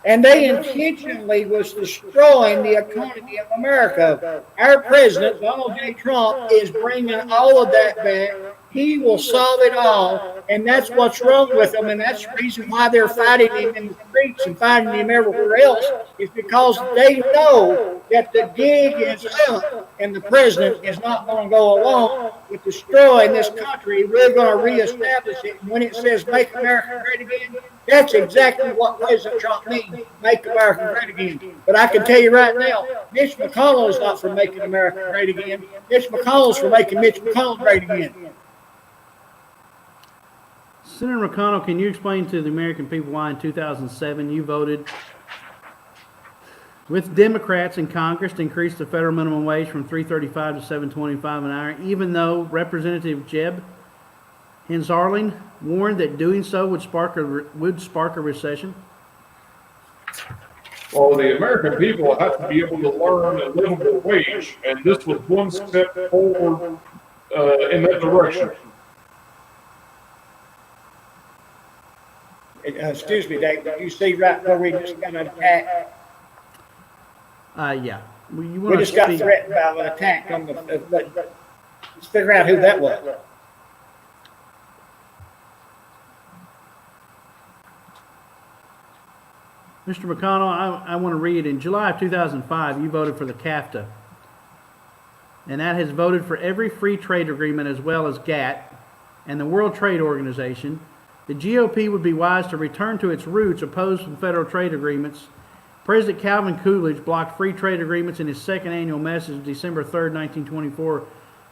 And they intentionally was destroying the economy of America. Our president, Donald J. Trump, is bringing all of that back. He will solve it all, and that's what's wrong with them, and that's the reason why they're fighting him in the streets and fighting him everywhere else, is because they know that the gig is up, and the president is not going to go along with destroying this country. We're going to reestablish it, and when it says make America great again, that's exactly what President Trump means, make America great again. But I can tell you right now, Mitch McConnell is not for making America great again. Mitch McConnell is for making Mitch McConnell great again. Senator McConnell, can you explain to the American people why in 2007 you voted with Democrats in Congress to increase the federal minimum wage from $3.35 to $7.25 an hour, even though Representative Jeb Hensarling warned that doing so would spark a recession? Well, the American people have to be able to learn a livable wage, and this was one step forward in that direction. Excuse me, Dave, did you see right where we just got an attack? Yeah. We just got threatened by an attack on the, let's figure out who that was. Mr. McConnell, I want to read, in July of 2005, you voted for the CAFTA. And that has voted for every free trade agreement as well as GATT and the World Trade Organization. The GOP would be wise to return to its roots opposed to federal trade agreements. President Calvin Coolidge blocked free trade agreements in his second annual message, December 3rd, 1924.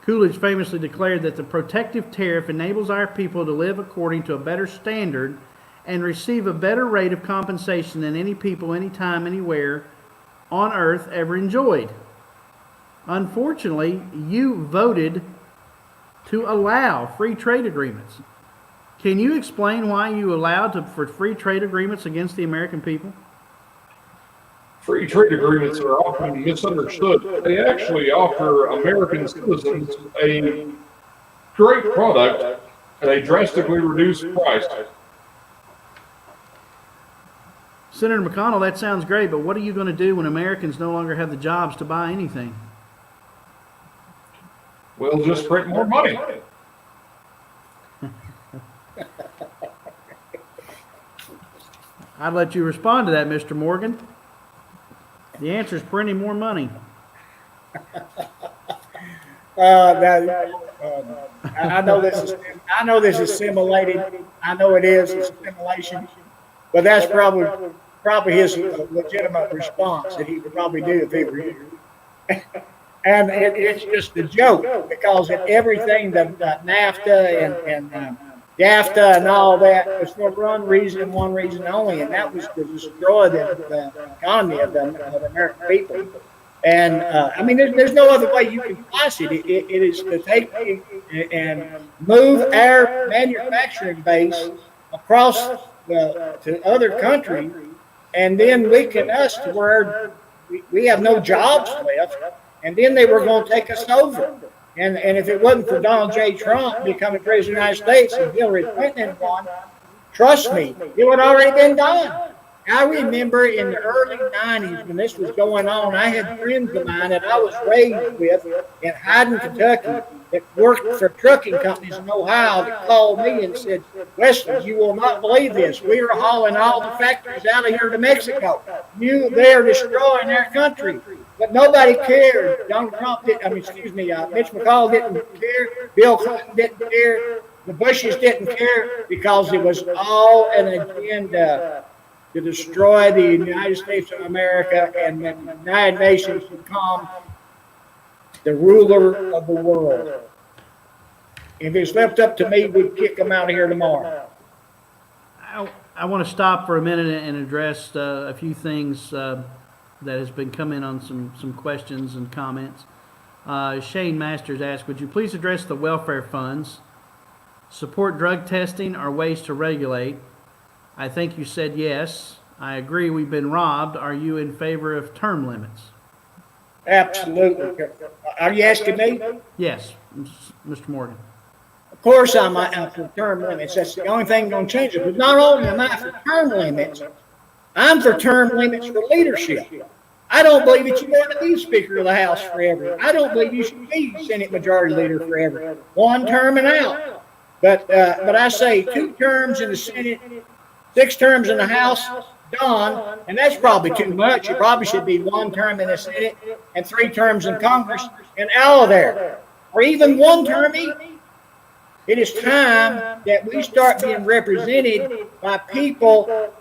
Coolidge famously declared that the protective tariff enables our people to live according to a better standard and receive a better rate of compensation than any people, anytime, anywhere on earth ever enjoyed. Unfortunately, you voted to allow free trade agreements. Can you explain why you allowed for free trade agreements against the American people? Free trade agreements are often misunderstood. They actually offer American citizens a great product at a drastically reduced price. Senator McConnell, that sounds great, but what are you going to do when Americans no longer have the jobs to buy anything? We'll just print more money. I'd let you respond to that, Mr. Morgan. The answer is printing more money. I know this is simulated. I know it is. It's a simulation, but that's probably his legitimate response that he would probably do if he were here. And it's just a joke because everything that NAFTA and GAFTA and all that was for one reason and one reason only, and that was to destroy the economy of the American people. And I mean, there's no other way you can slice it. It is to take and move our manufacturing base across to other countries and then weaken us to where we have no jobs left. And then they were going to take us over. And if it wasn't for Donald J. Trump becoming president of the United States and Hillary Clinton won, trust me, it would already been done. I remember in the early 90s when this was going on, I had friends of mine that I was raised with in Hyden, Kentucky, that worked for trucking companies in Ohio that called me and said, Wesley, you will not believe this. We are hauling all the factories out of here to Mexico. They are destroying our country. But nobody cared. Donald Trump didn't, Mitch McConnell didn't care. Bill Clinton didn't care. The Bushes didn't care because it was all an agenda to destroy the United States of America and the United Nations become the ruler of the world. If it's left up to me, we'd kick them out of here tomorrow. I want to stop for a minute and address a few things that has been coming on some questions and comments. Shane Masters asked, would you please address the welfare funds, support drug testing, or ways to regulate? I think you said yes. I agree we've been robbed. Are you in favor of term limits? Absolutely. Are you asking me? Yes, Mr. Morgan. Of course I'm for term limits. That's the only thing going to change it. But not only am I for term limits, I'm for term limits for leadership. I don't believe that you want to be Speaker of the House forever. I don't believe you should be Senate Majority Leader forever. One term and out. But I say 2 terms in the Senate, 6 terms in the House, done, and that's probably too much. It probably should be 1 term in the Senate and 3 terms in Congress and out of there. Or even 1 term each. It is time that we start being represented by people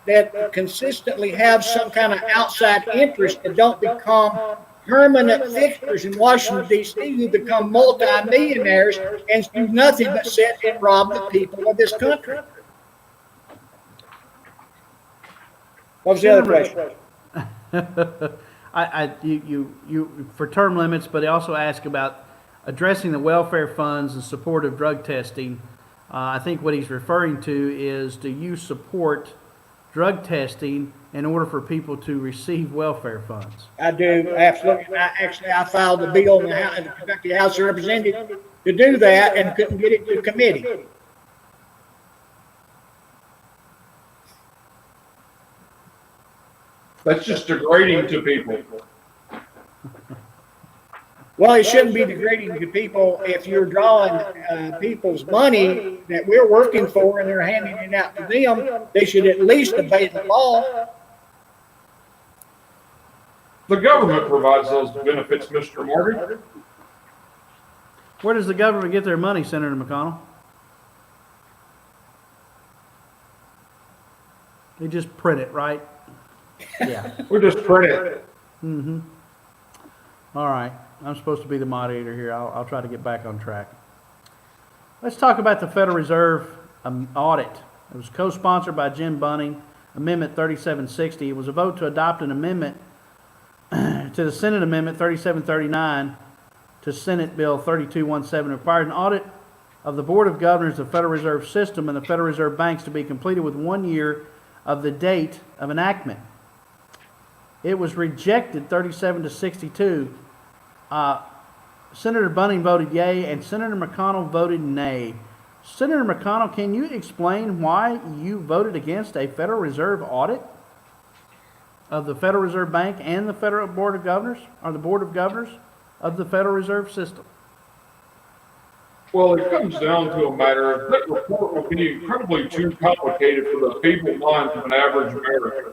that consistently have some kind of outside interest and don't become permanent fixtures in Washington, D.C., who become multi-millionaires and do nothing but sit and rob the people of this country. What was the other question? You for term limits, but he also asked about addressing the welfare funds and support of drug testing. I think what he's referring to is, do you support drug testing in order for people to receive welfare funds? I do, absolutely. I filed a bill in the Kentucky House of Representatives to do that and couldn't get it to committee. That's just degrading to people. Well, it shouldn't be degrading to people if you're drawing people's money that we're working for and they're handing it out to them. They should at least obey the law. The government provides those benefits, Mr. Morgan. Where does the government get their money, Senator McConnell? They just print it, right? Yeah. We just print it. Mm-hmm. All right. I'm supposed to be the moderator here. I'll try to get back on track. Let's talk about the Federal Reserve audit. It was co-sponsored by Jim Bunning, Amendment 3760. It was a vote to adopt an amendment to the Senate Amendment 3739 to Senate Bill 3217. Required an audit of the Board of Governors of the Federal Reserve System and the Federal Reserve banks to be completed with 1 year of the date of enactment. It was rejected 37 to 62. Senator Bunning voted yea and Senator McConnell voted nay. Senator McConnell, can you explain why you voted against a Federal Reserve audit of the Federal Reserve Bank and the Federal Board of Governors, or the Board of Governors of the Federal Reserve System? Well, it comes down to a matter of that report will be incredibly too complicated for the feeble minds of an average American.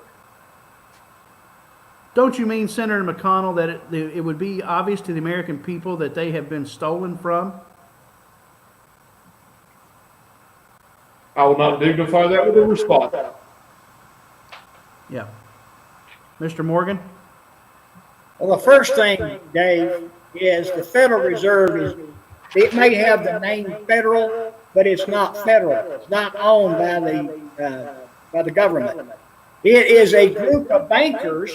Don't you mean, Senator McConnell, that it would be obvious to the American people that they have been stolen from? I will not dignify that with a response. Yeah. Mr. Morgan? Well, the first thing, Dave, is the Federal Reserve it may have the name federal, but it's not federal. It's not owned by the government. It is a group of bankers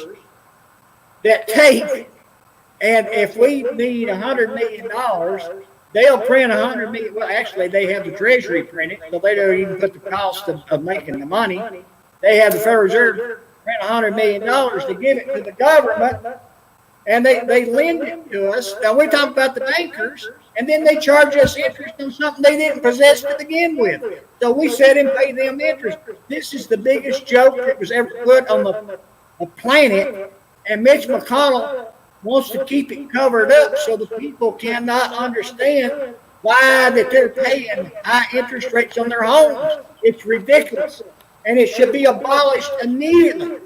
that take, and if we need $100 million, they'll print $100 million. Well, actually, they have the Treasury print it, so they don't even put the cost of making the money. They have the Federal Reserve print $100 million to give it to the government, and they lend it to us. Now, we talk about the bankers, and then they charge us interest on something they didn't possess to begin with. So we sit and pay them interest. This is the biggest joke that was ever put on the planet, and Mitch McCONNELL wants to keep it covered up so the people cannot understand why that they're paying high interest rates on their homes. It's ridiculous, and it should be abolished immediately.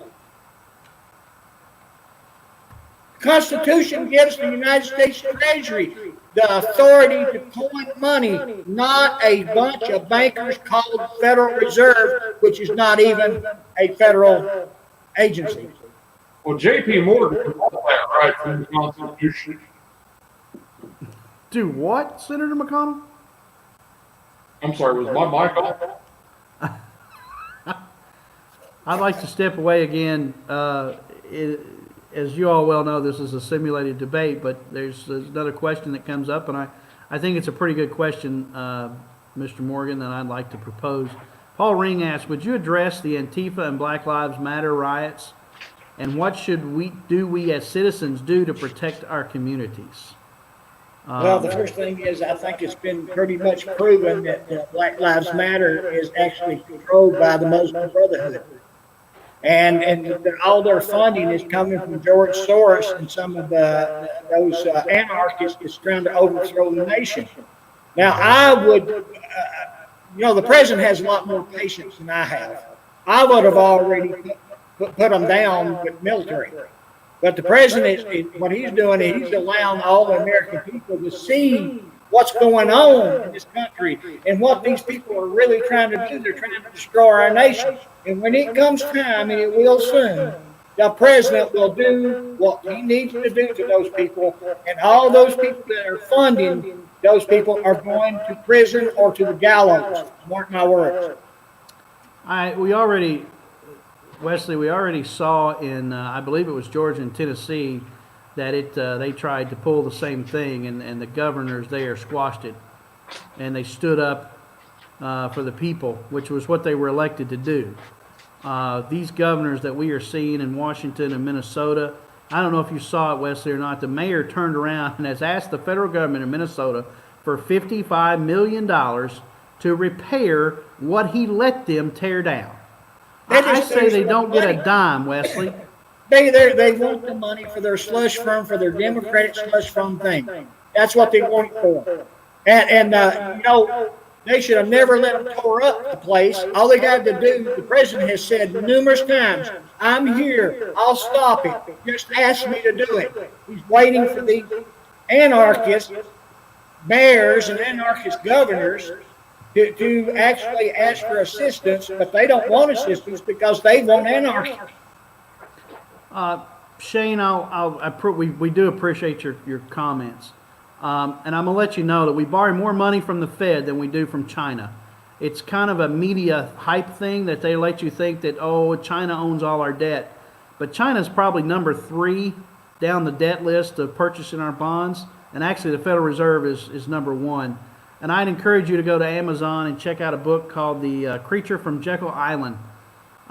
The Constitution gives the United States Treasury the authority to coin money, not a bunch of bankers called Federal Reserve, which is not even a federal agency. Well, J.P. Morgan got that right from the Constitution. Do what, Senator McConnell? I'm sorry, was my mic off? I'd like to step away again. As you all well know, this is a simulated debate, but there's another question that comes up, and I think it's a pretty good question, Mr. Morgan, that I'd like to propose. Paul Ring asks, would you address the Antifa and Black Lives Matter riots, and what should we as citizens do to protect our communities? Well, the first thing is, I think it's been pretty much proven that Black Lives Matter is actually controlled by the Muslim Brotherhood. And all their funding is coming from George Soros and some of those anarchists that's trying to overthrow the nation. Now, I would, the president has a lot more patience than I have. I would have already put them down with military. But the president, what he's doing is he's allowing all the American people to see what's going on in this country and what these people are really trying to do. They're trying to destroy our nation. And when it comes time, and it will soon, the president will do what he needs to do to those people. And all those people that are funding those people are going to prison or to the gallows. Mark my words. Wesley, we already saw in, I believe it was Georgia and Tennessee, that they tried to pull the same thing, and the governors there squashed it, and they stood up for the people, which was what they were elected to do. These governors that we are seeing in Washington and Minnesota, I don't know if you saw it, Wesley, or not, the mayor turned around and has asked the federal government in Minnesota for $55 million to repair what he let them tear down. I say they don't get a dime, Wesley. They want the money for their slush fund, for their Democratic slush fund thing. That's what they want it for. And they should have never let them tore up the place. All they got to do, the president has said numerous times, I'm here, I'll stop it. Just ask me to do it. He's waiting for the anarchist mayors and anarchist governors to actually ask for assistance, but they don't want assistance because they want anarchy. Shane, we do appreciate your comments. And I'm going to let you know that we borrow more money from the Fed than we do from China. It's kind of a media hype thing that they let you think that, China owns all our debt. But China's probably number 3 down the debt list of purchasing our bonds. And actually, the Federal Reserve is number 1. And I'd encourage you to go to Amazon and check out a book called The Creature from Jekyll Island.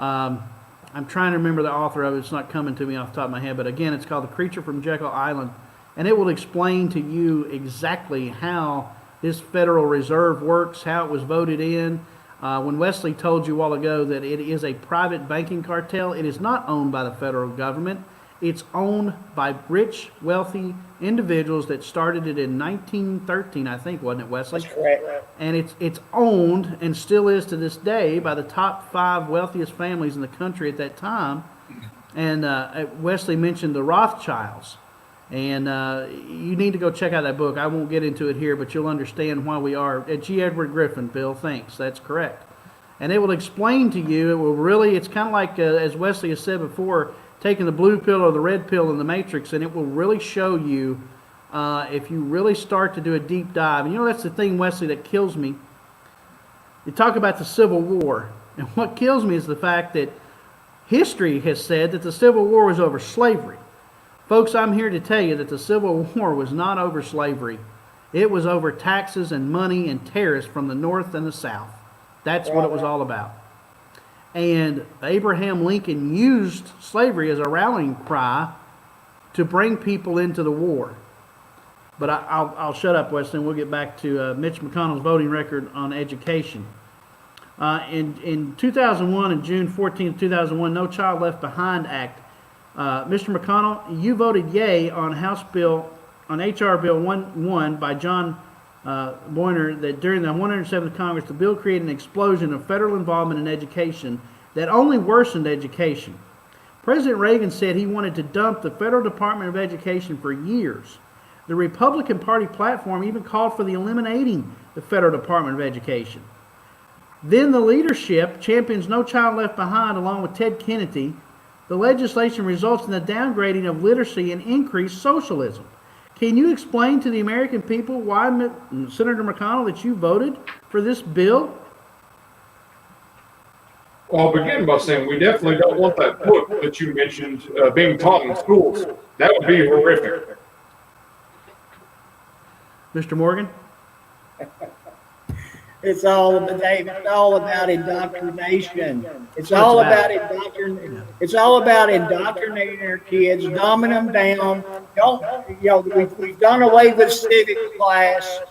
I'm trying to remember the author of it. It's not coming to me off the top of my head. But again, it's called The Creature from Jekyll Island. And it will explain to you exactly how this Federal Reserve works, how it was voted in. When Wesley told you a while ago that it is a private banking cartel, it is not owned by the federal government. It's owned by rich, wealthy individuals that started it in 1913, I think, wasn't it, Wesley? That's correct. And it's owned, and still is to this day, by the top 5 wealthiest families in the country at that time. And Wesley mentioned the Rothschilds. And you need to go check out that book. I won't get into it here, but you'll understand why we are. G. Edward Griffin, Bill, thanks. That's correct. And it will explain to you, it's kind of like, as Wesley has said before, taking the blue pill or the red pill in the Matrix, and it will really show you if you really start to do a deep dive. And that's the thing, Wesley, that kills me. You talk about the Civil War, and what kills me is the fact that history has said that the Civil War was over slavery. Folks, I'm here to tell you that the Civil War was not over slavery. It was over taxes and money and tariffs from the North and the South. That's what it was all about. And Abraham Lincoln used slavery as a rallying cry to bring people into the war. But I'll shut up, Wesley, and we'll get back to Mitch McConnell's voting record on education. In 2001, in June 14, 2001, No Child Left Behind Act, Mr. McConnell, you voted yay on H.R. Bill 1 by John Boehner that during the 107th Congress, the bill created an explosion of federal involvement in education that only worsened education. President Reagan said he wanted to dump the Federal Department of Education for years. The Republican Party platform even called for the eliminating the Federal Department of Education. Then the leadership champions No Child Left Behind along with Ted Kennedy. The legislation results in the downgrading of literacy and increased socialism. Can you explain to the American people why, Senator McConnell, that you voted for this bill? Well, I'll begin by saying we definitely don't want that book that you mentioned being taught in schools. That would be horrific. Mr. Morgan? It's all about, Dave, it's all about indoctrination. It's all about indoctrination. It's all about indoctrinating our kids, dumbing them down. We've done away with civic class.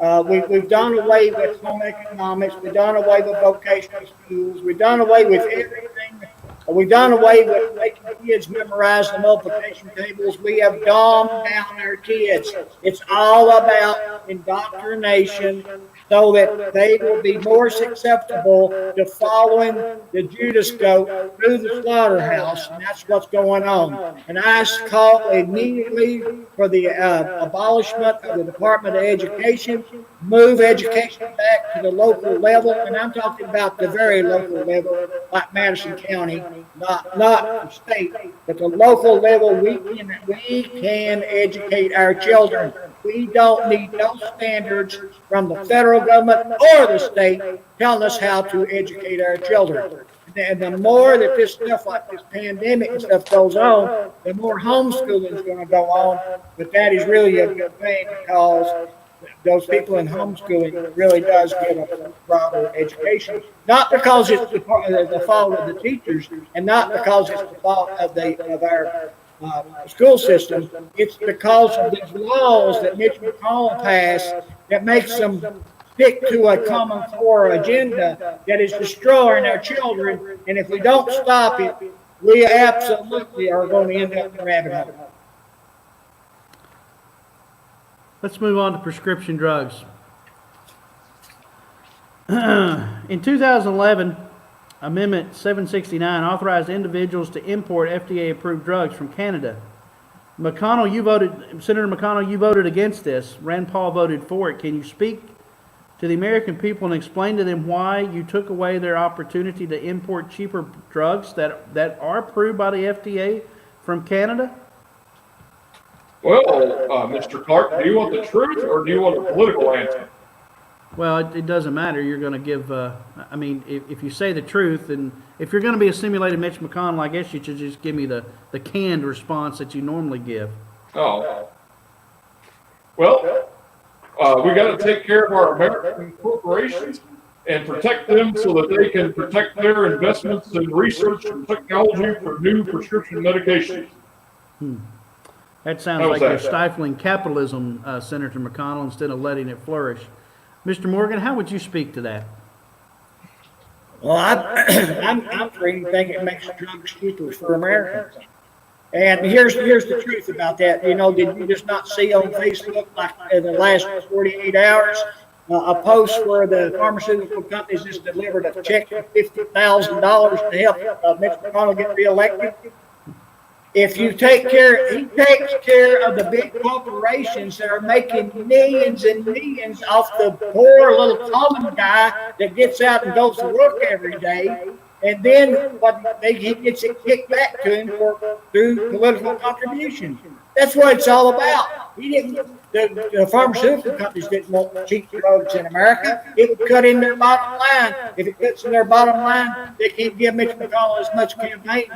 We've done away with home economics. We've done away with vocational schools. We've done away with everything. We've done away with making kids memorize the multiplication tables. We have dumbed down our kids. It's all about indoctrination so that they will be more susceptible to following the Judas goat through the slaughterhouse, and that's what's going on. And I call immediately for the abolishment of the Department of Education, move education back to the local level, and I'm talking about the very local level, like Madison County, not the state, but the local level. We can educate our children. We don't need no standards from the federal government or the state telling us how to educate our children. And the more that this stuff like this pandemic and stuff goes on, the more homeschooling is going to go on. But that is really a good thing because those people in homeschooling really does get a broader education. Not because it's the fault of the teachers and not because it's the fault of our school system. It's because of these laws that Mitch McConnell passed that makes them stick to a common core agenda that is destroying our children. And if we don't stop it, we absolutely are going to end up in the rabbit hole. Let's move on to prescription drugs. In 2011, Amendment 769 authorized individuals to import FDA-approved drugs from Canada. Senator McConnell, you voted against this. Rand Paul voted for it. Can you speak to the American people and explain to them why you took away their opportunity to import cheaper drugs that are approved by the FDA from Canada? Well, Mr. Clark, do you want the truth or do you want a political answer? Well, it doesn't matter. You're going to give, if you say the truth, and if you're going to be a simulated Mitch McConnell, I guess you should just give me the canned response that you normally give. Oh. Well, we got to take care of our American corporations and protect them so that they can protect their investments in research and technology for new prescription medications. That sounds like you're stifling capitalism, Senator McConnell, instead of letting it flourish. Mr. Morgan, how would you speak to that? Well, I'm for anything that makes drugs cheaper for Americans. And here's the truth about that. You know, did you just not see on Facebook, like in the last 48 hours, a post where the pharmaceutical companies just delivered a check for $50,000 to help Mitch McConnell get reelected? If you take care, he takes care of the big corporations that are making millions and millions off the poor little common guy that gets out and goes to work every day. And then he gets it kicked back to him through political contributions. That's what it's all about. The pharmaceutical companies didn't want cheap drugs in America. It would cut in their bottom line. If it cuts in their bottom line, they can't give Mitch McConnell as much campaign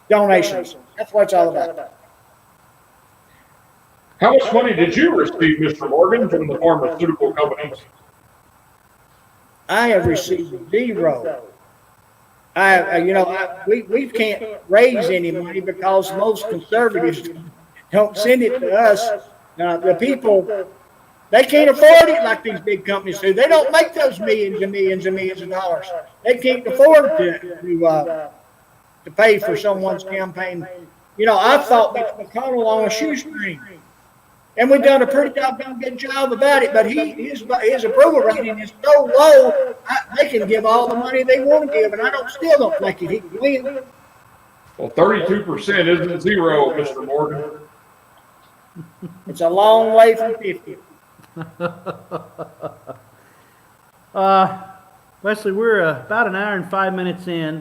donations. That's what it's all about. How much money did you receive, Mr. Morgan, from the pharmaceutical companies? I have received zero. We can't raise any money because most conservatives don't send it to us. The people, they can't afford it like these big companies do. They don't make those millions and millions and millions of dollars. They can't afford to pay for someone's campaign. I thought Mitch McConnell on a shoestring. And we've done a pretty doggone good job about it, but his approval rating is so low, they can give all the money they want to give, and still don't think he can win. Well, 32% isn't zero, Mr. Morgan. It's a long way from 50. Wesley, we're about an hour and 5 minutes in.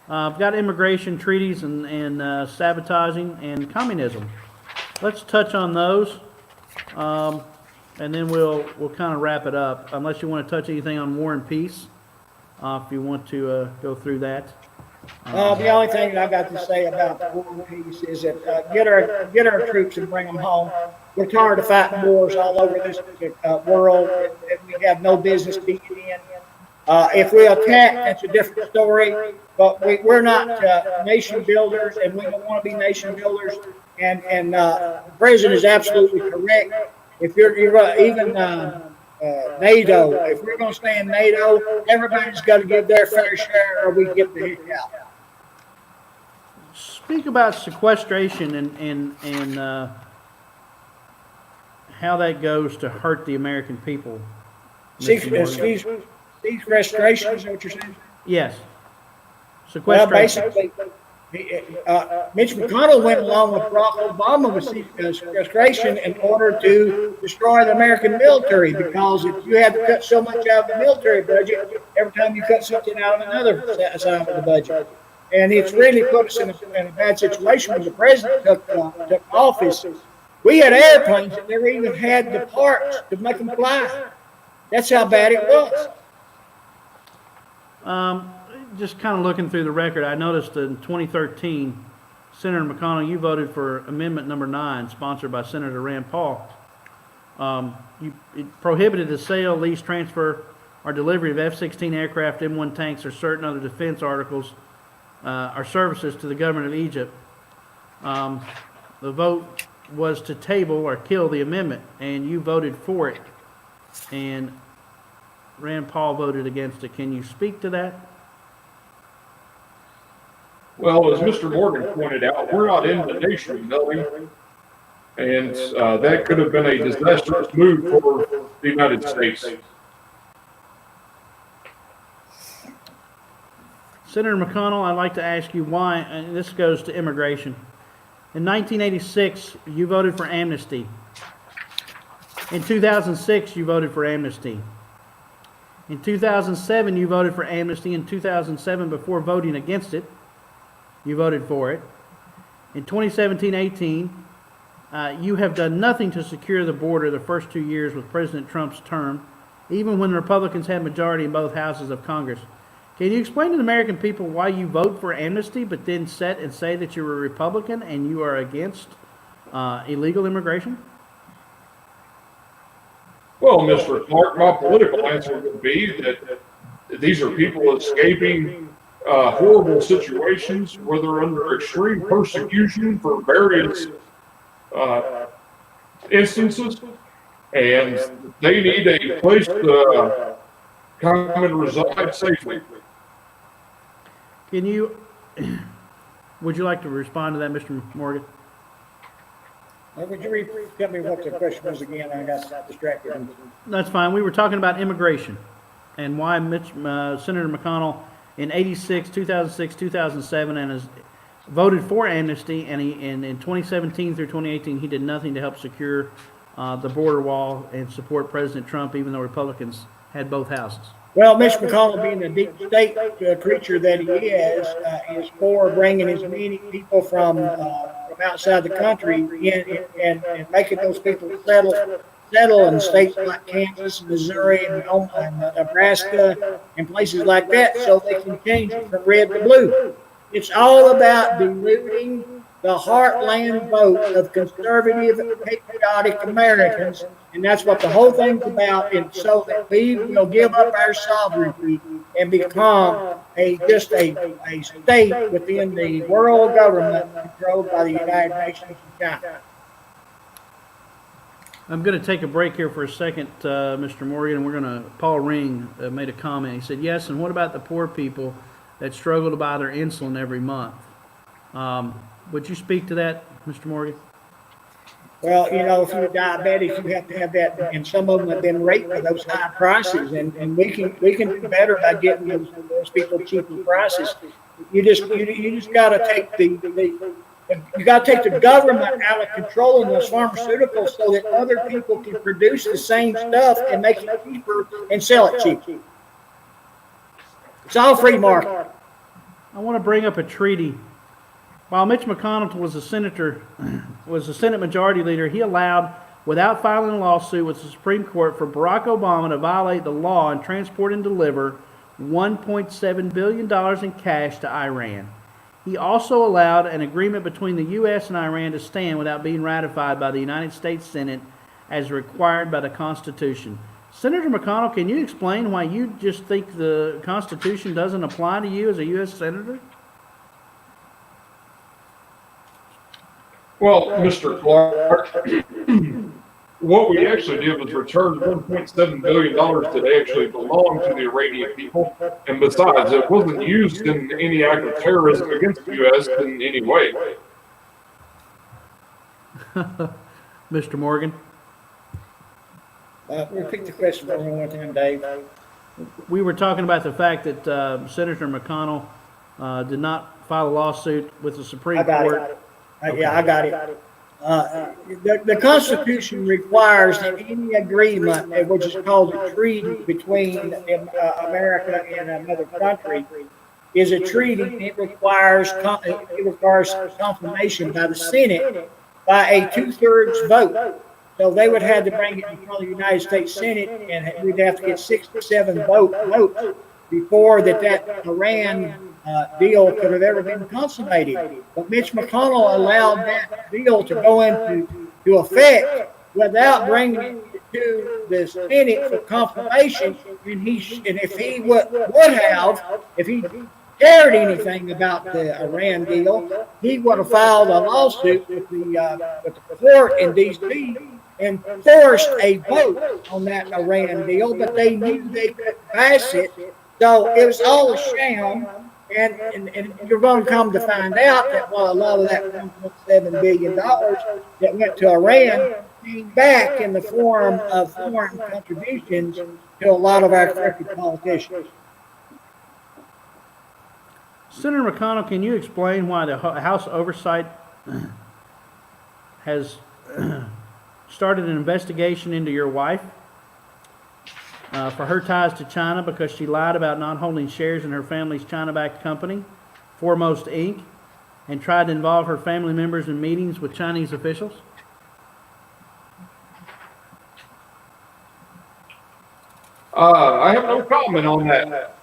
I've got immigration treaties and sabotaging and communism. Let's touch on those. And then we'll kind of wrap it up, unless you want to touch anything on war and peace, if you want to go through that. The only thing that I got to say about war and peace is that get our troops and bring them home. We're tired of fighting wars all over this world that we have no business being in. If we attack, that's a different story. But we're not nation builders, and we don't want to be nation builders. And the president is absolutely correct. If you're even NATO, if we're going to stay in NATO, everybody's got to give their fair share, or we get the heck out. Speak about sequestration and how that goes to hurt the American people. Sequestration, is that what you're saying? Yes. Well, Sequestration. basically, Mitch McConnell went along with Barack Obama with sequestration in order to destroy the American military, because if you had to cut so much out of the military budget, every time you cut something out of another side of the budget. And it's really put us in a bad situation when the president took office. We had airplanes that never even had the parts to make them fly. That's how bad it was. Just kind of looking through the record, I noticed in 2013, Senator McConnell, you voted for Amendment Number 9, sponsored by Senator Rand Paul. It prohibited the sale, lease, transfer, or delivery of F-16 aircraft, M1 tanks, or certain other defense articles or services to the government of Egypt. The vote was to table or kill the amendment, and you voted for it. And Rand Paul voted against it. Can you speak to that? Well, as Mr. Morgan pointed out, we're not in the nation building, and that could have been a disastrous move for the United States. Senator McConnell, I'd like to ask you why, and this goes to immigration. In 1986, you voted for amnesty. In 2006, you voted for amnesty. In 2007, you voted for amnesty. In 2007, before voting against it, you voted for it. In 2017-18, you have done nothing to secure the border the first 2 years with President Trump's term, even when Republicans had majority in both houses of Congress. Can you explain to the American people why you vote for amnesty, but then sit and say that you're a Republican and you are against illegal immigration? Well, Mr. Clark, my political answer would be that these are people escaping horrible situations where they're under extreme persecution for various instances, and they need a place to come and reside safely. Can you, would you like to respond to that, Mr. Morgan? Would you tell me what the question was again? I got distracted. That's fine. We were talking about immigration and why Senator McConnell in 86, 2006, 2007, and has voted for amnesty, and in 2017 through 2018, he did nothing to help secure the border wall and support President Trump, even though Republicans had both houses. Well, Mitch McConnell, being the deep state creature that he is for bringing as many people from outside the country in and making those people settle in states like Kansas, Missouri, and Nebraska, and places like that, so they can change it from red to blue. It's all about diluting the heartland vote of conservative, patriotic Americans, and that's what the whole thing's about. And so that we will give up our sovereignty and become just a state within the world government controlled by the United Nations of China. I'm going to take a break here for a second, Mr. Morgan. Paul Ring made a comment. He said, yes, and what about the poor people that struggle to buy their insulin every month? Would you speak to that, Mr. Morgan? Well, if you're diabetic, you have to have that, and some of them have been raped by those high prices, and we can do better by getting those people cheaper prices. You just got to take you got to take the government out of controlling those pharmaceuticals so that other people can produce the same stuff and make it cheaper and sell it cheaper. It's all free market. I want to bring up a treaty. While Mitch McConnell was a Senate Majority Leader, he allowed, without filing a lawsuit with the Supreme Court, for Barack Obama to violate the law and transport and deliver $1.7 billion in cash to Iran. He also allowed an agreement between the U.S. and Iran to stand without being ratified by the United States Senate as required by the Constitution. Senator McConnell, can you explain why you just think the Constitution doesn't apply to you as a U.S. Senator? Well, Mr. Clark, what we actually did was return $1.7 billion that actually belonged to the Iranian people. And besides, it wasn't used in any act of terrorism against the U.S. in any way. Mr. Morgan? Repeat the question for me one time, Dave. We were talking about the fact that Senator McConnell did not file a lawsuit with the Supreme Court. Yeah, I got it. The Constitution requires that any agreement, which is called a treaty between America and another country, is a treaty. It requires confirmation by the Senate by a 2/3 vote. So they would have to bring it in front of the United States Senate, and we'd have to get 6 to 7 votes before that Iran deal could have ever been consummated. But Mitch McConnell allowed that deal to go into effect without bringing it to the Senate for confirmation. And if he if he cared anything about the Iran deal, he would have filed a lawsuit with the court in D.C. and forced a vote on that Iran deal. But they knew they couldn't pass it, so it was all a sham. And you're going to come to find out that a lot of that $1.7 billion that went to Iran came back in the form of foreign contributions to a lot of our corrupted politicians. Senator McConnell, can you explain why the House Oversight has started an investigation into your wife for her ties to China because she lied about not holding shares in her family's China-backed company, Foremost Inc., and tried to involve her family members in meetings with Chinese officials? I have no comment on that.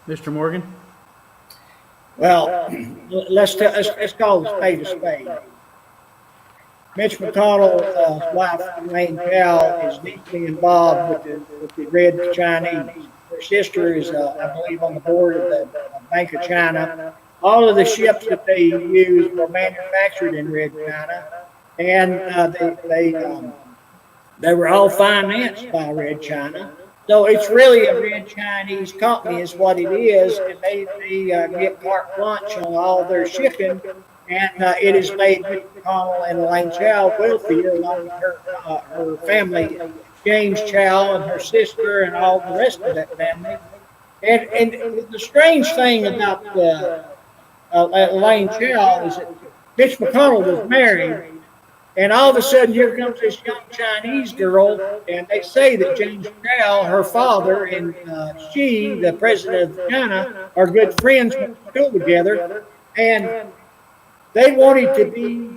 Mr. Morgan? Well, let's call a spade. Mitch McConnell's wife, Elaine Chao, is deeply involved with the Red Chinese. Her sister is, I believe, on the board of the Bank of China. All of the ships that they used were manufactured in Red China, and they were all financed by Red China. So it's really a Red Chinese company is what it is, and they get carte blanche on all their shipping. And it has made Mitch McConnell and Elaine Chao wealthier, along with her family, James Chao and her sister and all the rest of that family. And the strange thing about Elaine Chao is that Mitch McConnell was married, and all of a sudden here comes this young Chinese girl, and they say that James Chao, her father, and she, the president of China, are good friends, went to school together, and they wanted to be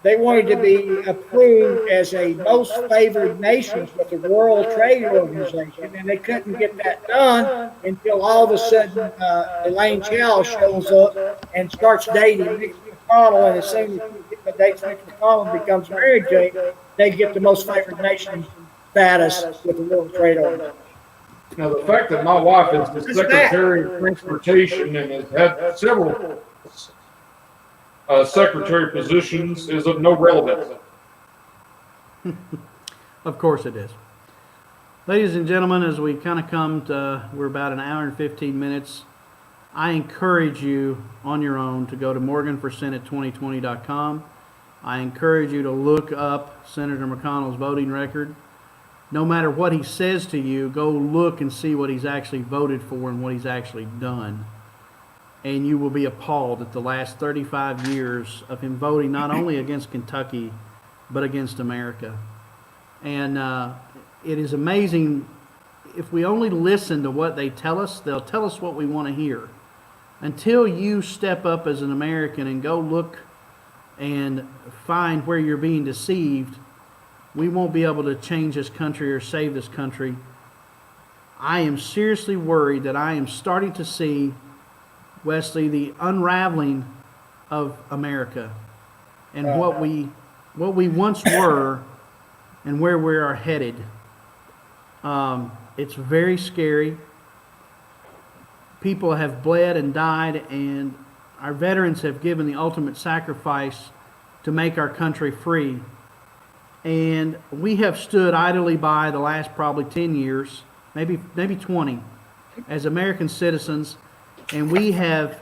they wanted to be approved as a most favored nation with the World Trade Organization, and they couldn't get that done until all of a sudden Elaine Chao shows up and starts dating Mitch McConnell, and as soon as she dates Mitch McConnell and becomes married to him, they get the most favored nation status with the World Trade Organization. Now, the fact that my wife is the Secretary of Transportation and has had several secretary positions is of no relevance. Of course it is. Ladies and gentlemen, as we kind of come to, we're about an hour and 15 minutes. I encourage you on your own to go to morganforsenate2020.com. I encourage you to look up Senator McConnell's voting record. No matter what he says to you, go look and see what he's actually voted for and what he's actually done. And you will be appalled at the last 35 years of him voting not only against Kentucky, but against America. And it is amazing. If we only listen to what they tell us, they'll tell us what we want to hear. Until you step up as an American and go look and find where you're being deceived, we won't be able to change this country or save this country. I am seriously worried that I am starting to see, Wesley, the unraveling of America and what we once were and where we are headed. It's very scary. People have bled and died, and our veterans have given the ultimate sacrifice to make our country free. And we have stood idly by the last probably 10 years, maybe 20, as American citizens, and we have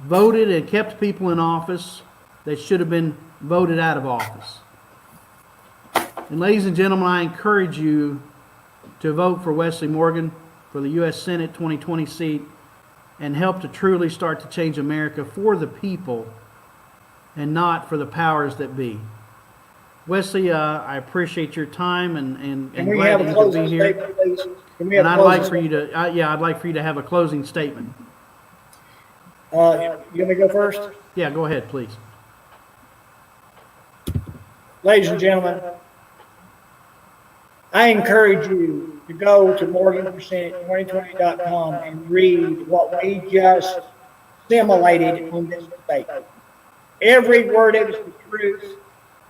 voted and kept people in office that should have been voted out of office. And ladies and gentlemen, I encourage you to vote for Wesley Morgan for the U.S. Senate 2020 seat and help to truly start to change America for the people and not for the powers that be. Wesley, I appreciate your time and glad that you could be here. And I'd like for you to, I'd like for you to have a closing statement. You want me to go first? Yeah, go ahead, please. Ladies and gentlemen, I encourage you to go to morganforsenate2020.com and read what we just assimilated on this debate. Every word of it is the truth.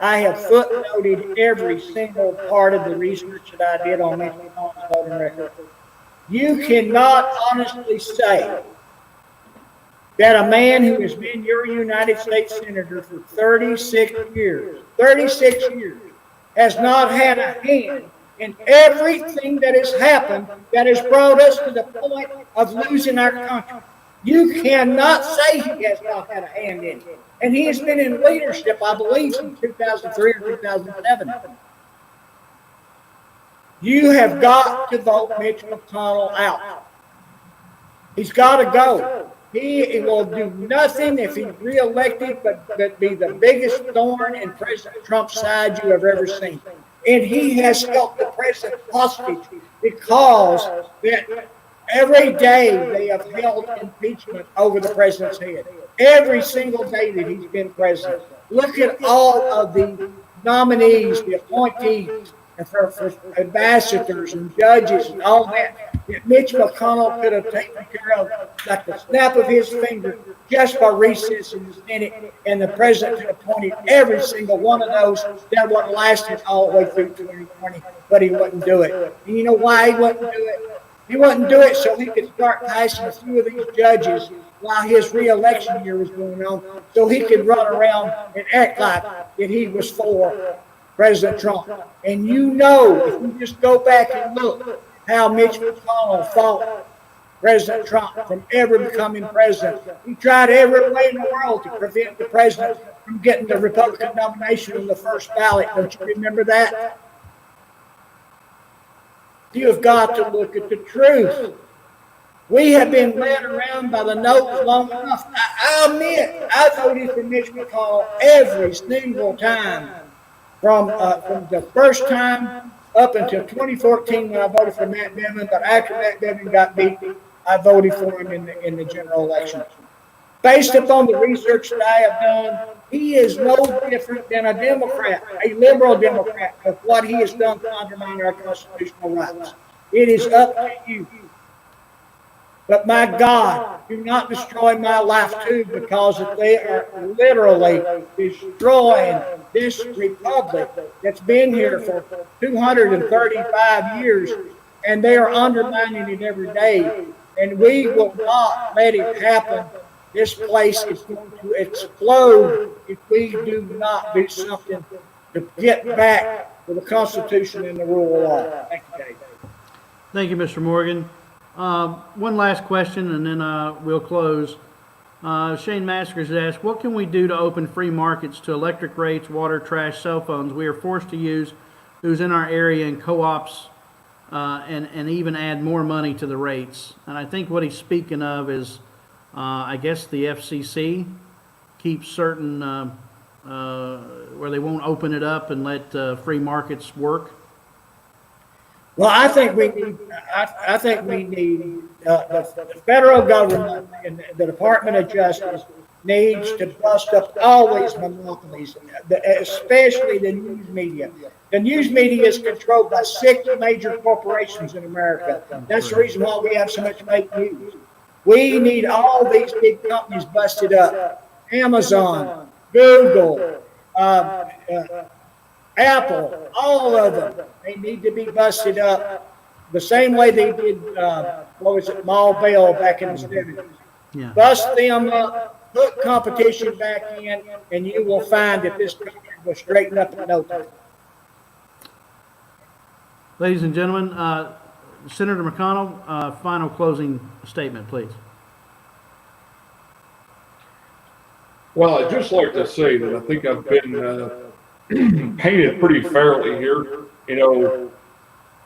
I have footnoted every single part of the research that I did on Mitch McConnell's voting record. You cannot honestly say that a man who has been your United States Senator for 36 years, has not had a hand in everything that has happened that has brought us to the point of losing our country. You cannot say he has not had a hand in it. And he has been in leadership, I believe, since 2003 or 2007. You have got to vote Mitch McConnell out. He's got to go. He will do nothing if he's reelected but be the biggest thorn in President Trump's side you have ever seen. And he has held the president hostage because that every day they have held impeachment over the president's head. Every single day that he's been president. Look at all of the nominees, the appointees, and for ambassadors and judges and all that Mitch McConnell could have taken care of like the snap of his finger just by recessing the Senate, and the president could have appointed every single one of those. That would have lasted all the way through 2020, but he wouldn't do it. And you know why he wouldn't do it? He wouldn't do it so he could start passing a few of these judges while his re-election year was going on, so he could run around and act like that he was for President Trump. And you know, if you just go back and look how Mitch McConnell fought President Trump from ever becoming president. He tried every way in the world to prevent the president from getting the Republican nomination on the first ballot. Don't you remember that? You have got to look at the truth. We have been led around by the nose long enough. I admit, I voted for Mitch McConnell every single time. From the first time up until 2014 when I voted for Matt Bevin, but after Matt Bevin got beat, I voted for him in the general election. Based upon the research that I have done, He is no different than a Democrat, a liberal Democrat, of what he has done to undermine our constitutional rights. It is up to you. But my God, do not destroy my life too, because they are literally destroying this republic that's been here for 235 years, and they are undermining it every day. And we will not let it happen. This place is going to explode if we do not do something to get back to the Constitution and the rule of law. Thank you, Dave. Thank you, Mr. Morgan. One last question, and then we'll close. Shane Maskers asked, what can we do to open free markets to electric rates, water, trash, cell phones we are forced to use, who's in our area, and co-ops, and even add more money to the rates? And I think what he's speaking of is, I guess the FCC keeps certain, where they won't open it up and let free markets work. Well, I think we need. I think we need the federal government and the Department of Justice needs to bust up all these monopolies, especially the news media. The news media is controlled by 6 major corporations in America. That's the reason why we have so much fake news. We need all these big companies busted up. Amazon, Google, Apple, all of them, they need to be busted up the same way they did, Mall Bell back in the 70s. Yeah. Bust them up, put competition back in, and you will find that this country will straighten up in no time. Ladies and gentlemen, Senator McCONNELL, final closing statement, please. Well, I'd just like to say that I think I've been painted pretty fairly here. You know,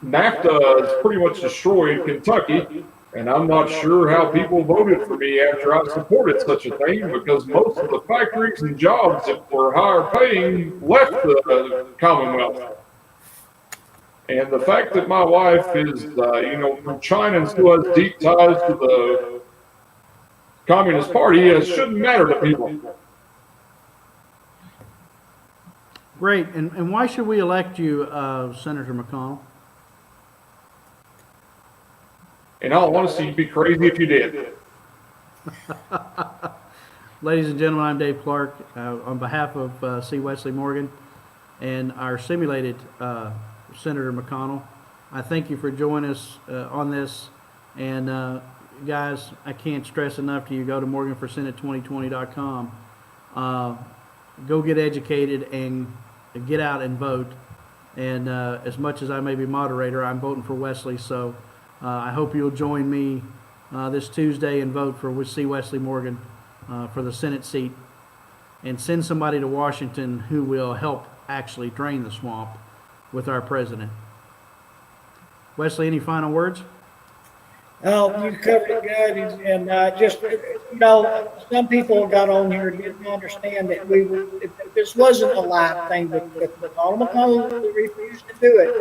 NAFTA has pretty much destroyed Kentucky, and I'm not sure how people voted for me after I supported such a thing, because most of the factories and jobs that were higher paying left the Commonwealth. And the fact that my wife is, from China and still has deep ties to the Communist Party, shouldn't matter to people. Great. And why should we elect you, Senator McCONNELL? In all honesty, you'd be crazy if you did. Ladies and gentlemen, I'm Dave Clark. On behalf of C. Wesley Morgan and our simulated Senator McCONNELL, I thank you for joining us on this. And guys, I can't stress enough to you, go to morganforsenate2020.com. Go get educated and get out and vote. And as much as I may be moderator, I'm voting for Wesley. So I hope you'll join me this Tuesday and vote for C. Wesley Morgan for the Senate seat. And send somebody to Washington who will help actually drain the swamp with our president. Wesley, any final words? Oh, you covered it good, and some people got on here and didn't understand that this wasn't a live thing, but McConnell refused to do it.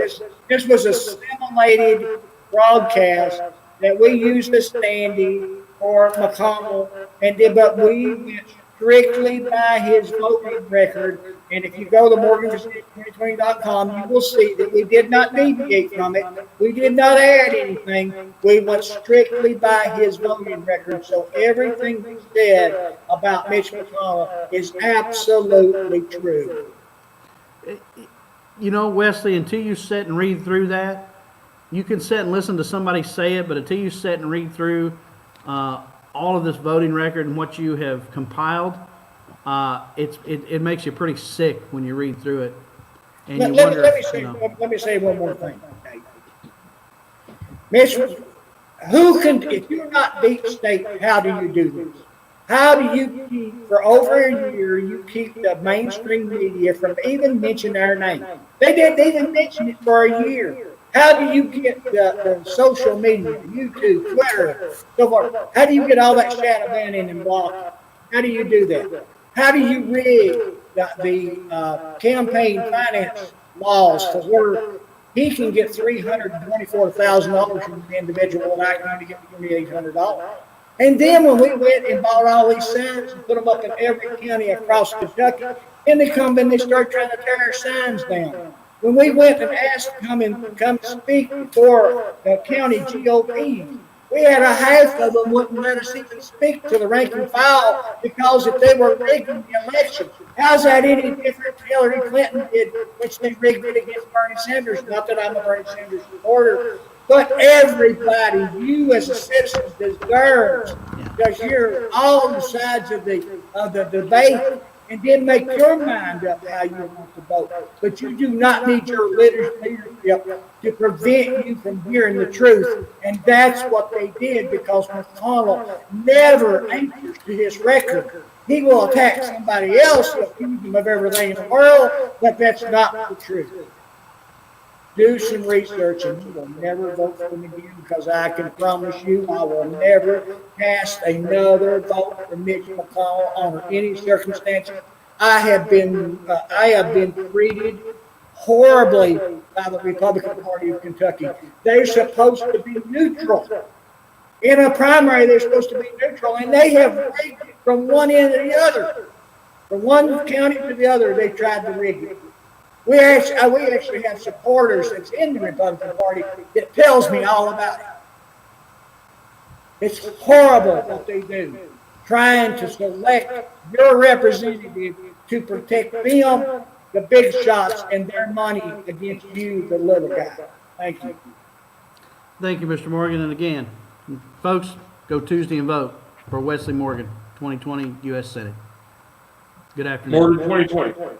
This was a simulated broadcast that we used a standee for McConnell, but we went strictly by his voting record. And if you go to morganforsenate2020.com, you will see that we did not deviate from it. We did not add anything. We went strictly by his voting record. So everything he said about Mitch McConnell is absolutely true. You know, Wesley, until you sit and read through that, you can sit and listen to somebody say it, but until you sit and read through all of this voting record and what you have compiled, it makes you pretty sick when you read through it. And let me say one more thing. Mitch, if you're not deep state, how do you do this? How do you keep, for over a year, you keep the mainstream media from even mentioning our name? They didn't even mention it for a year. How do you get the social media, YouTube, Twitter, so forth? How do you get all that shadow banning and blocking? How do you do that? How do you rig the campaign finance laws to where he can get $324,000 from an individual and I can only get $2,800? And then when we went and bought all these signs and put them up in every county across Kentucky, then they come and they start trying to tear our signs down. When we went and asked to come speak before the county GOP, we had a half of them wouldn't let us even speak to the rank and file because if they were rigging the election. How's that any different than Hillary Clinton did, which they rigged it against Bernie Sanders? Not that I'm a Bernie Sanders supporter, but everybody, you as a citizen, deserves to hear all the sides of the debate and then make your mind up how you want to vote. But you do not need your leadership to prevent you from hearing the truth. And that's what they did because McCONNELL never answers to his record. He will attack somebody else, he'll accuse them of everything in the world, but that's not the truth. Do some research and you will never vote for him again because I can promise you I will never cast another vote for Mitch McConnell under any circumstances. I have been treated horribly by the Republican Party of Kentucky. They're supposed to be neutral. In a primary, they're supposed to be neutral, and they have rigged it from one end to the other. From one county to the other, they tried to rig it. We actually have supporters that's in the Republican Party that tells me all about it. It's horrible what they do, trying to select your representative to protect them, the big shots, and their money against you, the little guy. Thank you. Thank you, Mr. Morgan. And again, folks, go Tuesday and vote for Wesley Morgan, 2020 U.S. Senate. Good afternoon. Morgan 2020.